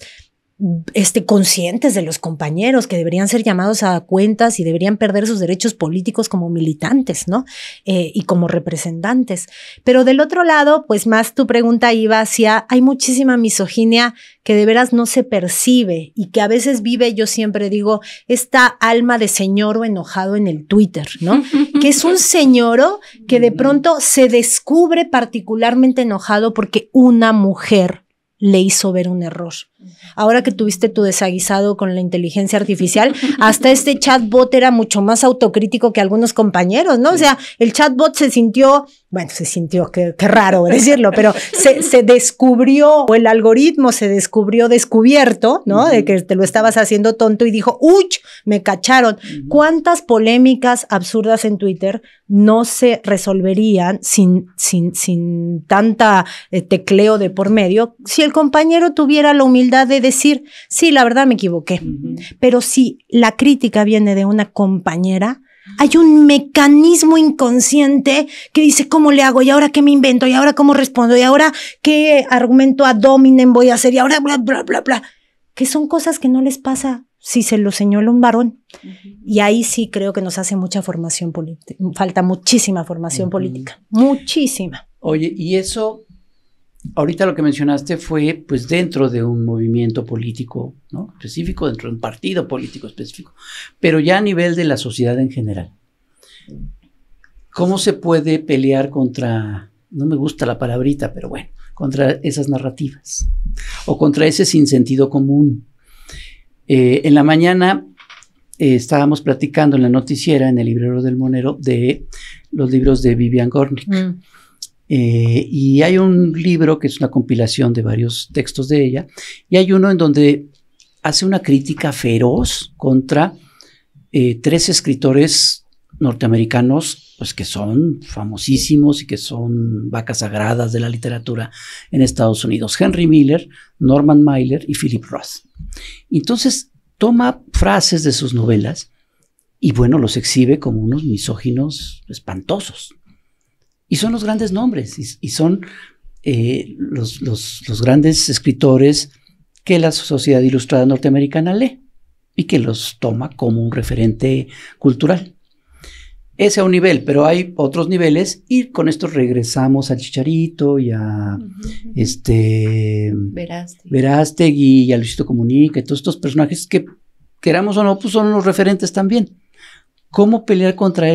conscientes de los compañeros que deberían ser llamados a cuentas y deberían perder sus derechos políticos como militantes, ¿no? Y como representantes. Pero del otro lado, pues más tu pregunta iba hacia, hay muchísima misoginia que de veras no se percibe y que a veces vive, yo siempre digo, esta alma de señoro enojado en el Twitter, ¿no? Que es un señoro que de pronto se descubre particularmente enojado porque una mujer le hizo ver un error. Ahora que tuviste tu desaguisado con la inteligencia artificial, hasta este chatbot era mucho más autocrítico que algunos compañeros, ¿no? O sea, el chatbot se sintió, qué raro decirlo, pero se descubrió, o el algoritmo se descubrió descubierto, ¿no? De que te lo estabas haciendo tonto y dijo, ¡uy! Me cacharon. ¿Cuántas polémicas absurdas en Twitter no se resolverían sin tanta tecleo de por medio si el compañero tuviera la humildad de decir, sí, la verdad me equivoqué? Pero si la crítica viene de una compañera, hay un mecanismo inconsciente que dice, ¿cómo le hago? ¿Y ahora qué me invento? ¿Y ahora cómo respondo? ¿Y ahora qué argumento ad hominem voy a hacer? ¿Y ahora bla, bla, bla, bla? Que son cosas que no les pasa si se lo señala un varón. Y ahí sí creo que nos hace mucha formación política. Falta muchísima formación política. Muchísima. Oye, y eso, ahorita lo que mencionaste fue pues dentro de un movimiento político, ¿no? Específico, dentro de un partido político específico, pero ya a nivel de la sociedad en general. ¿Cómo se puede pelear contra, no me gusta la palabrita, pero bueno, contra esas narrativas o contra ese sinsentido común? En la mañana estábamos platicando en la noticiera, en el librero del Monero, de los libros de Vivian Gornick. Y hay un libro que es una compilación de varios textos de ella, y hay uno en donde hace una crítica feroz contra 3 escritores norteamericanos, pues que son famosísimos y que son vacas sagradas de la literatura en Estados Unidos: Henry Miller, Norman Mailer y Philip Roth. Entonces toma frases de sus novelas y bueno, los exhibe como unos misóginos espantosos. Y son los grandes nombres y son los grandes escritores que la sociedad ilustrada norteamericana lee y que los toma como un referente cultural. Ese es un nivel, pero hay otros niveles y con esto regresamos al Chicharito y a Verástegui y a Luisito Comunica y todos estos personajes que, queramos o no, pues son los referentes también. ¿Cómo pelear contra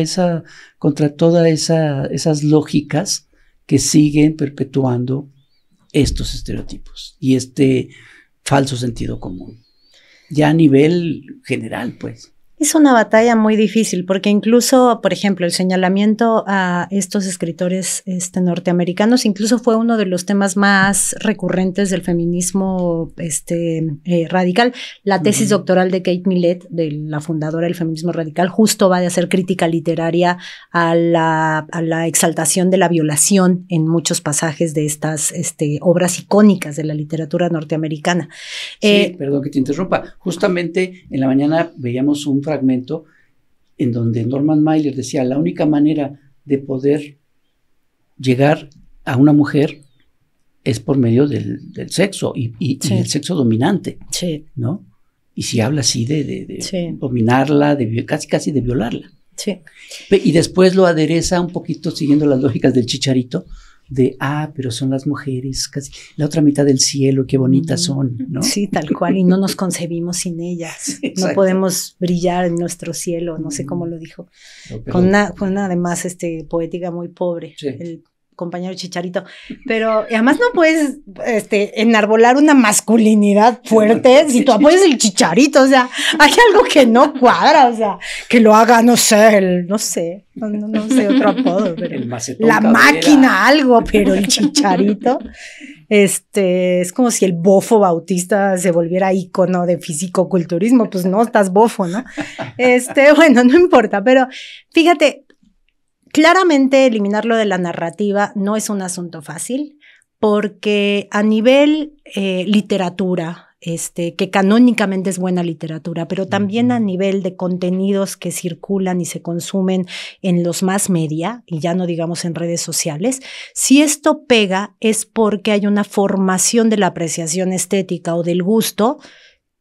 todas esas lógicas que siguen perpetuando estos estereotipos y este falso sentido común? Ya a nivel general, pues. Es una batalla muy difícil porque incluso, por ejemplo, el señalamiento a estos escritores norteamericanos incluso fue uno de los temas más recurrentes del feminismo radical. La tesis doctoral de Kate Millett, de la fundadora del feminismo radical, justo va de hacer crítica literaria a la exaltación de la violación en muchos pasajes de estas obras icónicas de la literatura norteamericana. Sí, perdón que te interrumpa. Justamente en la mañana veíamos un fragmento en donde Norman Mailer decía, la única manera de poder llegar a una mujer es por medio del sexo y Sí. el sexo dominante, Sí, ¿no? Y si habla así de Sí. dominarla, casi de violarla. sí. Y después lo adereza un poquito siguiendo las lógicas del Chicharito, pero son las mujeres, casi la otra mitad del cielo, qué bonitas son, ¿no? Sí, tal cual, y no nos concebimos sin ellas. Sí, No exacto. podemos brillar en nuestro cielo, no sé cómo lo dijo. No, pero- Con una además poética muy pobre, Sí. el compañero Chicharito. Pero y además no puedes enarbolar una masculinidad fuerte si tú apoyas el Chicharito, o sea, hay algo que no cuadra, o sea, que lo haga, no sé, no sé otro apodo, pero El macetón la Cabrera. máquina algo, pero el Chicharito es como si el Bofo Bautista se volviera ícono de fisicoculturismo, pues no, estás bofo, ¿no? Bueno, no importa, pero fíjate, claramente eliminarlo de la narrativa no es un asunto fácil, porque a nivel literatura, que canónicamente es buena literatura, pero también a nivel de contenidos que circulan y se consumen en los mass media, y ya no digamos en redes sociales, si esto pega es porque hay una formación de la apreciación estética o del gusto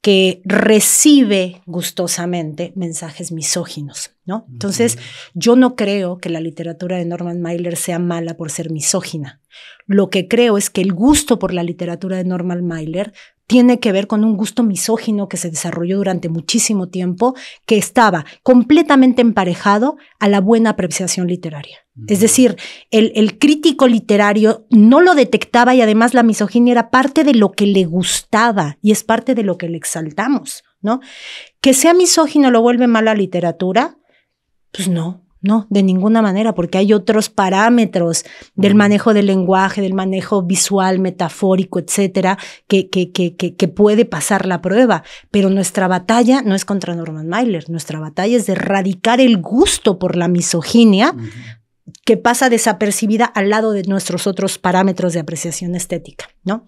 que recibe gustosamente mensajes misóginos, ¿no? Entonces, yo no creo que la literatura de Norman Mailer sea mala por ser misógina. Lo que creo es que el gusto por la literatura de Norman Mailer tiene que ver con un gusto misógino que se desarrolló durante muchísimo tiempo, que estaba completamente emparejado a la buena apreciación literaria. Es decir, el crítico literario no lo detectaba y además la misoginia era parte de lo que le gustaba y es parte de lo que le exaltamos, ¿no? Que sea misógino lo vuelve mala literatura, pues no, de ninguna manera, porque hay otros parámetros del manejo del lenguaje, del manejo visual, metafórico, etcétera, que puede pasar la prueba. Pero nuestra batalla no es contra Norman Mailer, nuestra batalla es de erradicar el gusto por la misoginia que pasa desapercibida al lado de nuestros otros parámetros de apreciación estética, ¿no?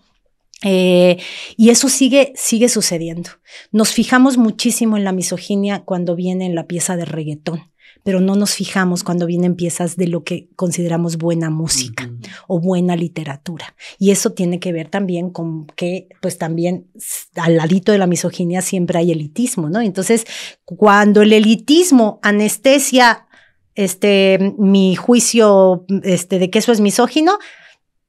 Y eso sigue sucediendo. Nos fijamos muchísimo en la misoginia cuando viene en la pieza de reggaetón, pero no nos fijamos cuando vienen piezas de lo que consideramos buena música o buena literatura. Y eso tiene que ver también con que, pues también al ladito de la misoginia siempre hay elitismo, ¿no? Entonces, cuando el elitismo anestesia mi juicio de que eso es misógino,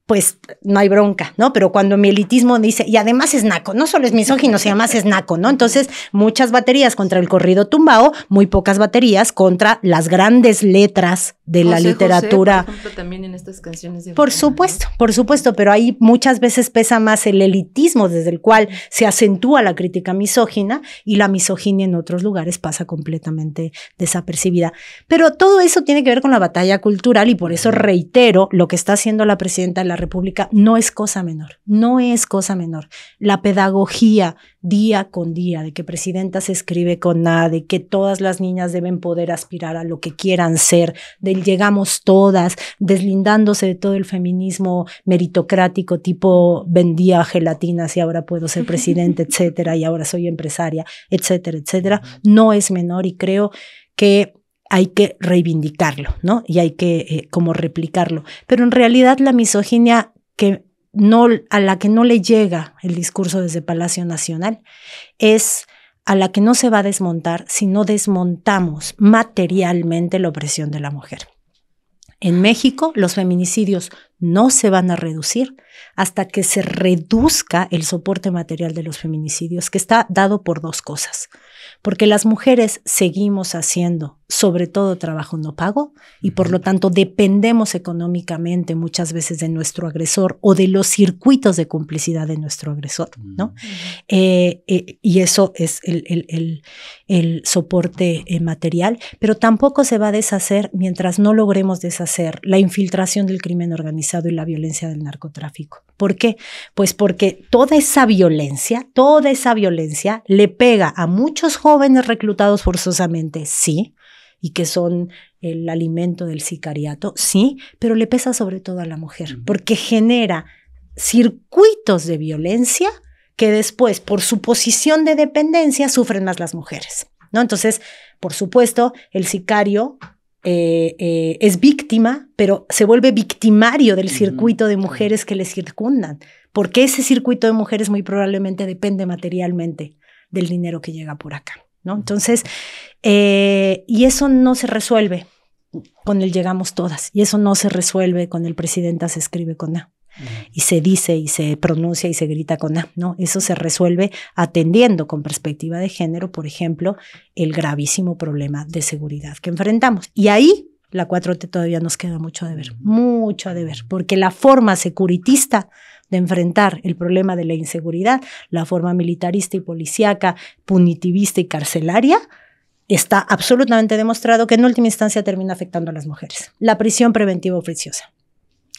pues no hay bronca, ¿no? Pero cuando mi elitismo dice, y además es naco, no solo es misógino, sino además es naco, ¿no? Entonces, muchas baterías contra el corrido tumbao, muy pocas baterías contra las grandes letras de la literatura. José, por ejemplo, también en estas canciones de Por supuesto, pero ahí muchas veces pesa más el elitismo desde el cual se acentúa la crítica misógina y la misoginia en otros lugares pasa completamente desapercibida. Pero todo eso tiene que ver con la batalla cultural y por eso reitero, lo que está haciendo la presidenta de la República no es cosa menor, no es cosa menor. La pedagogía día con día de que presidenta se escribe con A, de que todas las niñas deben poder aspirar a lo que quieran ser, del llegamos todas, deslindándose de todo el feminismo meritocrático tipo vendía gelatinas y ahora puedo ser presidente, etcétera, y ahora soy empresaria, etcétera, etcétera, no es menor y creo que hay que reivindicarlo, ¿no? Y hay que como replicarlo. Pero en realidad la misoginia a la que no le llega el discurso desde Palacio Nacional es a la que no se va a desmontar si no desmontamos materialmente la opresión de la mujer. En México, los feminicidios no se van a reducir hasta que se reduzca el soporte material de los feminicidios, que está dado por dos cosas. Porque las mujeres seguimos haciendo, sobre todo, trabajo no pago y por lo tanto dependemos económicamente muchas veces de nuestro agresor o de los circuitos de complicidad de nuestro agresor, ¿no? Y eso es el soporte material, pero tampoco se va a deshacer mientras no logremos deshacer la infiltración del crimen organizado y la violencia del narcotráfico. ¿Por qué? Pues porque toda esa violencia le pega a muchos jóvenes reclutados forzosamente, sí, y que son el alimento del sicariato, sí, pero le pesa sobre todo a la mujer, porque genera circuitos de violencia que después, por su posición de dependencia, sufren más las mujeres. ¿no? Entonces, por supuesto, el sicario es víctima, pero se vuelve victimario del circuito de mujeres que le circundan, porque ese circuito de mujeres muy probablemente depende materialmente del dinero que llega por acá, ¿no? Entonces, y eso no se resuelve con el llegamos todas, y eso no se resuelve con el presidenta se escribe con A. Y se dice y se pronuncia y se grita con A, ¿no? Eso se resuelve atendiendo con perspectiva de género, por ejemplo, el gravísimo problema de seguridad que enfrentamos. Y ahí la 4T todavía nos queda mucho a deber, porque la forma securitista de enfrentar el problema de la inseguridad, la forma militarista y policíaca, punitivista y carcelaria, está absolutamente demostrado que en última instancia termina afectando a las mujeres. La prisión preventiva oficiosa.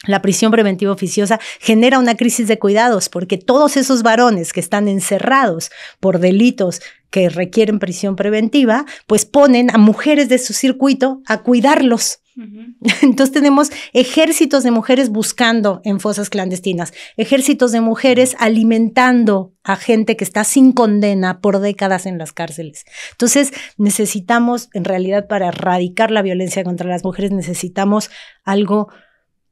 La prisión preventiva oficiosa genera una crisis de cuidados porque todos esos varones que están encerrados por delitos que requieren prisión preventiva, pues ponen a mujeres de su circuito a cuidarlos. Entonces tenemos ejércitos de mujeres buscando en fosas clandestinas, ejércitos de mujeres alimentando a gente que está sin condena por décadas en las cárceles. Entonces necesitamos, en realidad, para erradicar la violencia contra las mujeres, necesitamos algo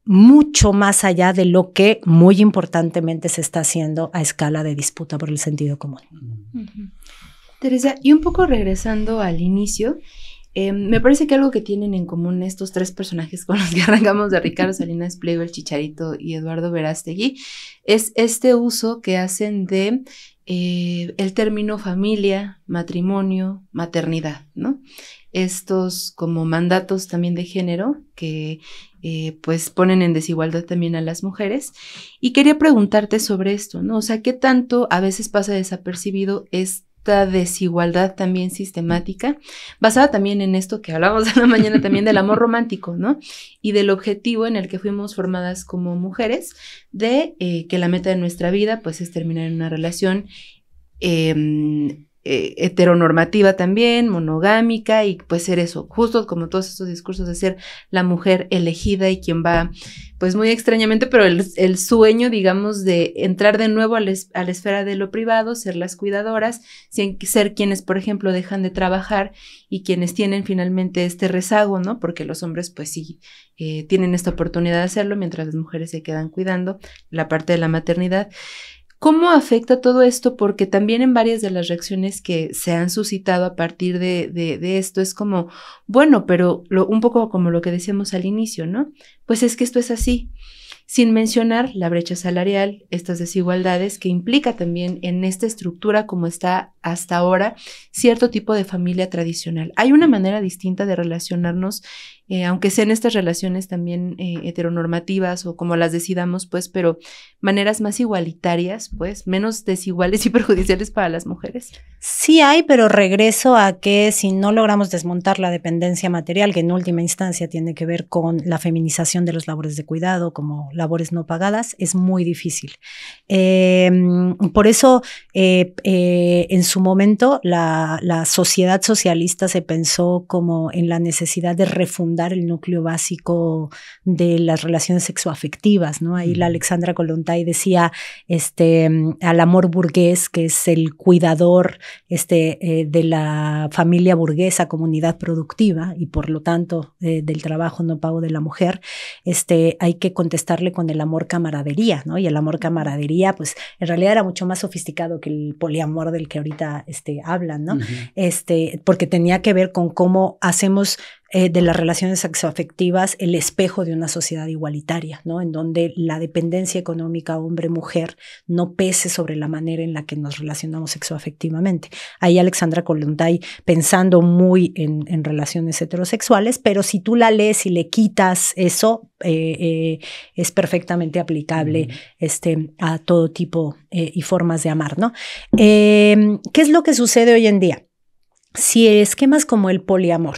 mucho más allá de lo que muy importantemente se está haciendo a escala de disputa por el sentido común. Teresa, y un poco regresando al inicio, me parece que algo que tienen en común estos tres personajes con los que arrancamos, de Ricardo Salinas Pliego, el Chicharito y Eduardo Verástegui, es este uso que hacen de el término familia, matrimonio, maternidad, ¿no? Estos como mandatos también de género que pues ponen en desigualdad también a las mujeres. Y quería preguntarte sobre esto, ¿no? O sea, ¿qué tanto a veces pasa desapercibido esta desigualdad también sistemática, basada también en esto que hablábamos en la mañana también del amor romántico, ¿no? Y del objetivo en el que fuimos formadas como mujeres, de que la meta de nuestra vida pues es terminar en una relación heteronormativa también, monogámica, y pues ser eso, justo como todos estos discursos de ser la mujer elegida y quien va, pues muy extrañamente, pero el sueño, digamos, de entrar de nuevo a la esfera de lo privado, ser las cuidadoras, ser quienes, por ejemplo, dejan de trabajar y quienes tienen finalmente este rezago, ¿no? Porque los hombres, pues sí, tienen esta oportunidad de hacerlo, mientras las mujeres se quedan cuidando la parte de la maternidad. ¿Cómo afecta todo esto? Porque también en varias de las reacciones que se han suscitado a partir de esto es como, bueno, pero un poco como lo que decíamos al inicio, ¿no? Pues es que esto es así, sin mencionar la brecha salarial, estas desigualdades que implica también en esta estructura como está hasta ahora cierto tipo de familia tradicional. Hay una manera distinta de relacionarnos, aunque sean estas relaciones también heteronormativas o como las decidamos, pues, pero maneras más igualitarias, pues, menos desiguales y perjudiciales para las mujeres. Sí hay, pero regreso a que si no logramos desmontar la dependencia material, que en última instancia tiene que ver con la feminización de las labores de cuidado como labores no pagadas, es muy difícil. Por eso, en su momento, la sociedad socialista se pensó como en la necesidad de refundar el núcleo básico de las relaciones sexoafectivas, ¿no? Ahí la Alexandra Kollontai decía al amor burgués, que es el cuidador de la familia burguesa, comunidad productiva, y por lo tanto del trabajo no pago de la mujer, hay que contestarle con el amor camaradería, ¿no? Y el amor camaradería, pues en realidad era mucho más sofisticado que el poliamor del que ahorita hablan, ¿no? Porque tenía que ver con cómo hacemos de las relaciones sexoafectivas el espejo de una sociedad igualitaria, ¿no? En donde la dependencia económica hombre-mujer no pese sobre la manera en la que nos relacionamos sexoafectivamente. Ahí Alexandra Kollontai pensando muy en relaciones heterosexuales, pero si tú la lees y le quitas eso, es perfectamente aplicable a todo tipo y formas de amar, ¿no? ¿Qué es lo que sucede hoy en día? Si esquemas como el poliamor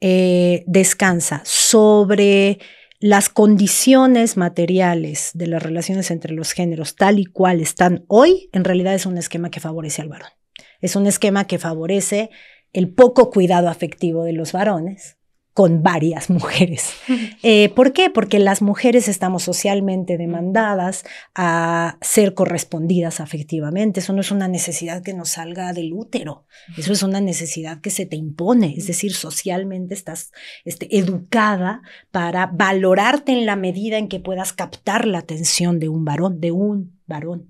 descansa sobre las condiciones materiales de las relaciones entre los géneros tal y cual están hoy, en realidad es un esquema que favorece al varón. Es un esquema que favorece el poco cuidado afectivo de los varones con varias mujeres. ¿Por qué? Porque las mujeres estamos socialmente demandadas a ser correspondidas afectivamente. Eso no es una necesidad que nos salga del útero. Eso es una necesidad que se te impone. Es decir, socialmente estás educada para valorarte en la medida en que puedas captar la atención de un varón,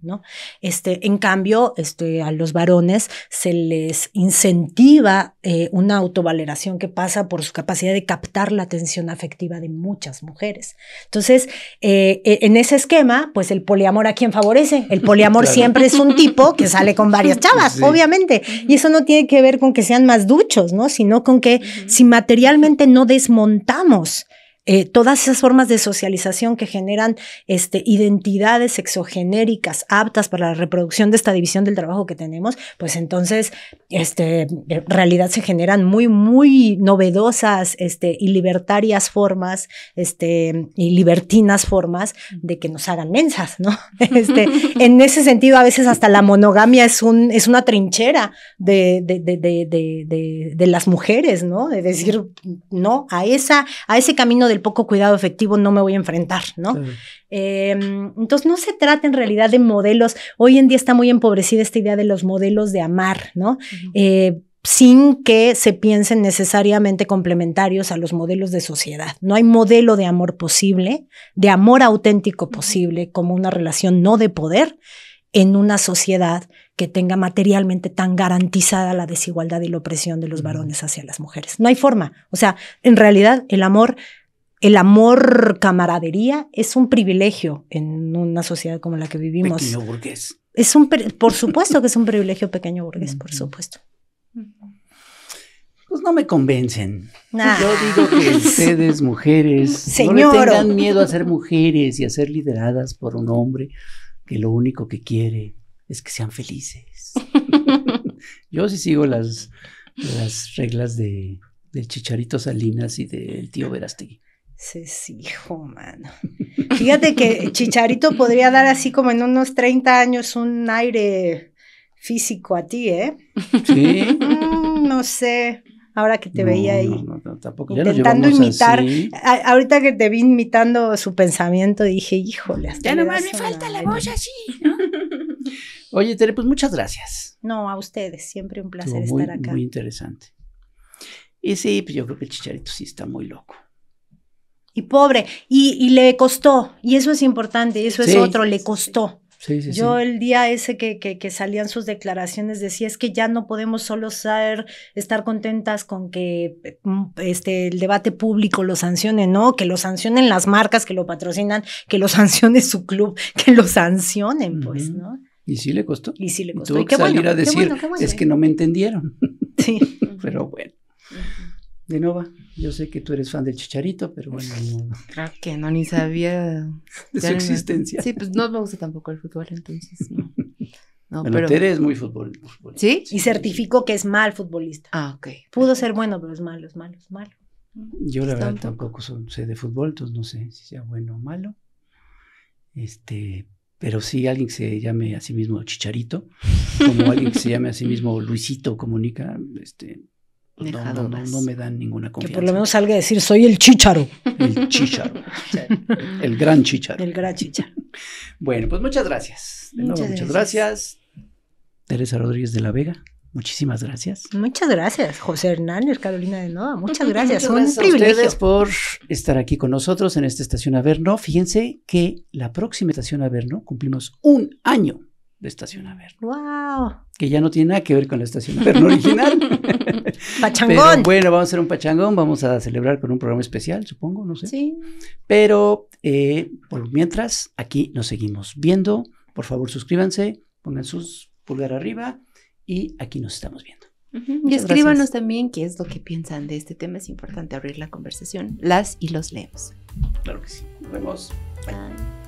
¿no? En cambio, a los varones se les incentiva una autovaloración que pasa por su capacidad de captar la atención afectiva de muchas mujeres. Entonces, en ese esquema, pues el poliamor ¿a quién favorece? El poliamor claro. Siempre es un tipo que sale con varias chavas, sí. Obviamente. Y eso no tiene que ver con que sean más duchos, ¿no? Sino con que si materialmente no desmontamos todas esas formas de socialización que generan identidades sexogenéricas aptas para la reproducción de esta división del trabajo que tenemos, pues entonces en realidad se generan muy, muy novedosas y libertarias formas y libertinas formas de que nos hagan mensas, ¿no? En ese sentido, a veces hasta la monogamia es una trinchera de las mujeres, ¿no? De decir, no, a ese camino del poco cuidado efectivo no me voy a enfrentar, ¿no? Claro. Entonces no se trata en realidad de modelos. Hoy en día está muy empobrecida esta idea de los modelos de amar, ¿no? Sin que se piensen necesariamente complementarios a los modelos de sociedad. No hay modelo de amor posible, de amor auténtico posible, como una relación no de poder en una sociedad que tenga materialmente tan garantizada la desigualdad y la opresión de los varones hacia las mujeres. No hay forma. O sea, en realidad el amor camaradería es un privilegio en una sociedad como la que vivimos. Pequeño burgués. Por supuesto que es un privilegio pequeño burgués, por supuesto. Pues no me convencen. Nah. Yo digo que ustedes, mujeres, no le tengan miedo a ser mujeres y a ser lideradas por un hombre que lo único que quiere es que sean felices. Yo sí sigo las reglas del Chicharito Salinas y del tío Verástegui. Sí, hijo, mano. Fíjate que Chicharito podría dar así como en unos 30 años un aire físico a ti, ¿eh? Sí. No sé, ahora que te veía ahí. No, tampoco. Intentando imitar. Ahorita que te vi imitando su pensamiento, dije, híjole. Ya nomás me falta la voz así, ¿no? Oye, Tere, pues muchas gracias. No, a ustedes, siempre un placer estar acá. Muy interesante. Y sí, pues yo creo que el Chicharito sí está muy loco. Y pobre, y le costó, y eso es importante, eso es otro, le costó. Sí, yo el día ese que salían sus declaraciones decía, es que ya no podemos solo estar contentas con que el debate público lo sancione, no, que lo sancionen las marcas que lo patrocinan, que lo sancione su club, que lo sancionen, pues, ¿no? Y sí le costó. Y sí le costó. Y tuvo que salir a decir, es que no me entendieron. Sí. Pero bueno. De Nova, yo sé que tú eres fan del Chicharito, pero bueno. Creo que no, ni sabía de su existencia. Sí, pues no me gusta tampoco el fútbol, entonces no. Pero Tere es muy fútbol. ¿Sí? Y certificó que es mal futbolista. Ah, ok. Pudo ser bueno, pero es malo. Yo la verdad tampoco sé de fútbol, entonces no sé si sea bueno o malo. Pero sí alguien que se llame a sí mismo Chicharito, como alguien que se llame a sí mismo Luisito Comunica, no me dan ninguna confianza. Que por lo menos salga a decir, soy el Chícharo. El Chícharo. El gran Chícharo. El gran Chícharo. Bueno, pues muchas gracias. De nuevo, muchas gracias. Teresa Rodríguez de la Vega, muchísimas gracias. Muchas gracias. José Hernández, Carolina de Nova, muchas gracias. Muchas gracias a ustedes por estar aquí con nosotros en esta Estación Averno. Fíjense que la próxima Estación Averno cumplimos 1 año de Estación Averno. ¡Wow! Que ya no tiene nada que ver con la Estación Averno original. Pachangón. Pero bueno, vamos a hacer un pachangón, vamos a celebrar con un programa especial, supongo, no sé. Sí. Pero por mientras, aquí nos seguimos viendo. Por favor, suscríbanse, pongan sus pulgar arriba y aquí nos estamos viendo. Y escríbanos también qué es lo que piensan de este tema. Es importante abrir la conversación. Las y los leemos. Claro que sí. Nos vemos. Bye.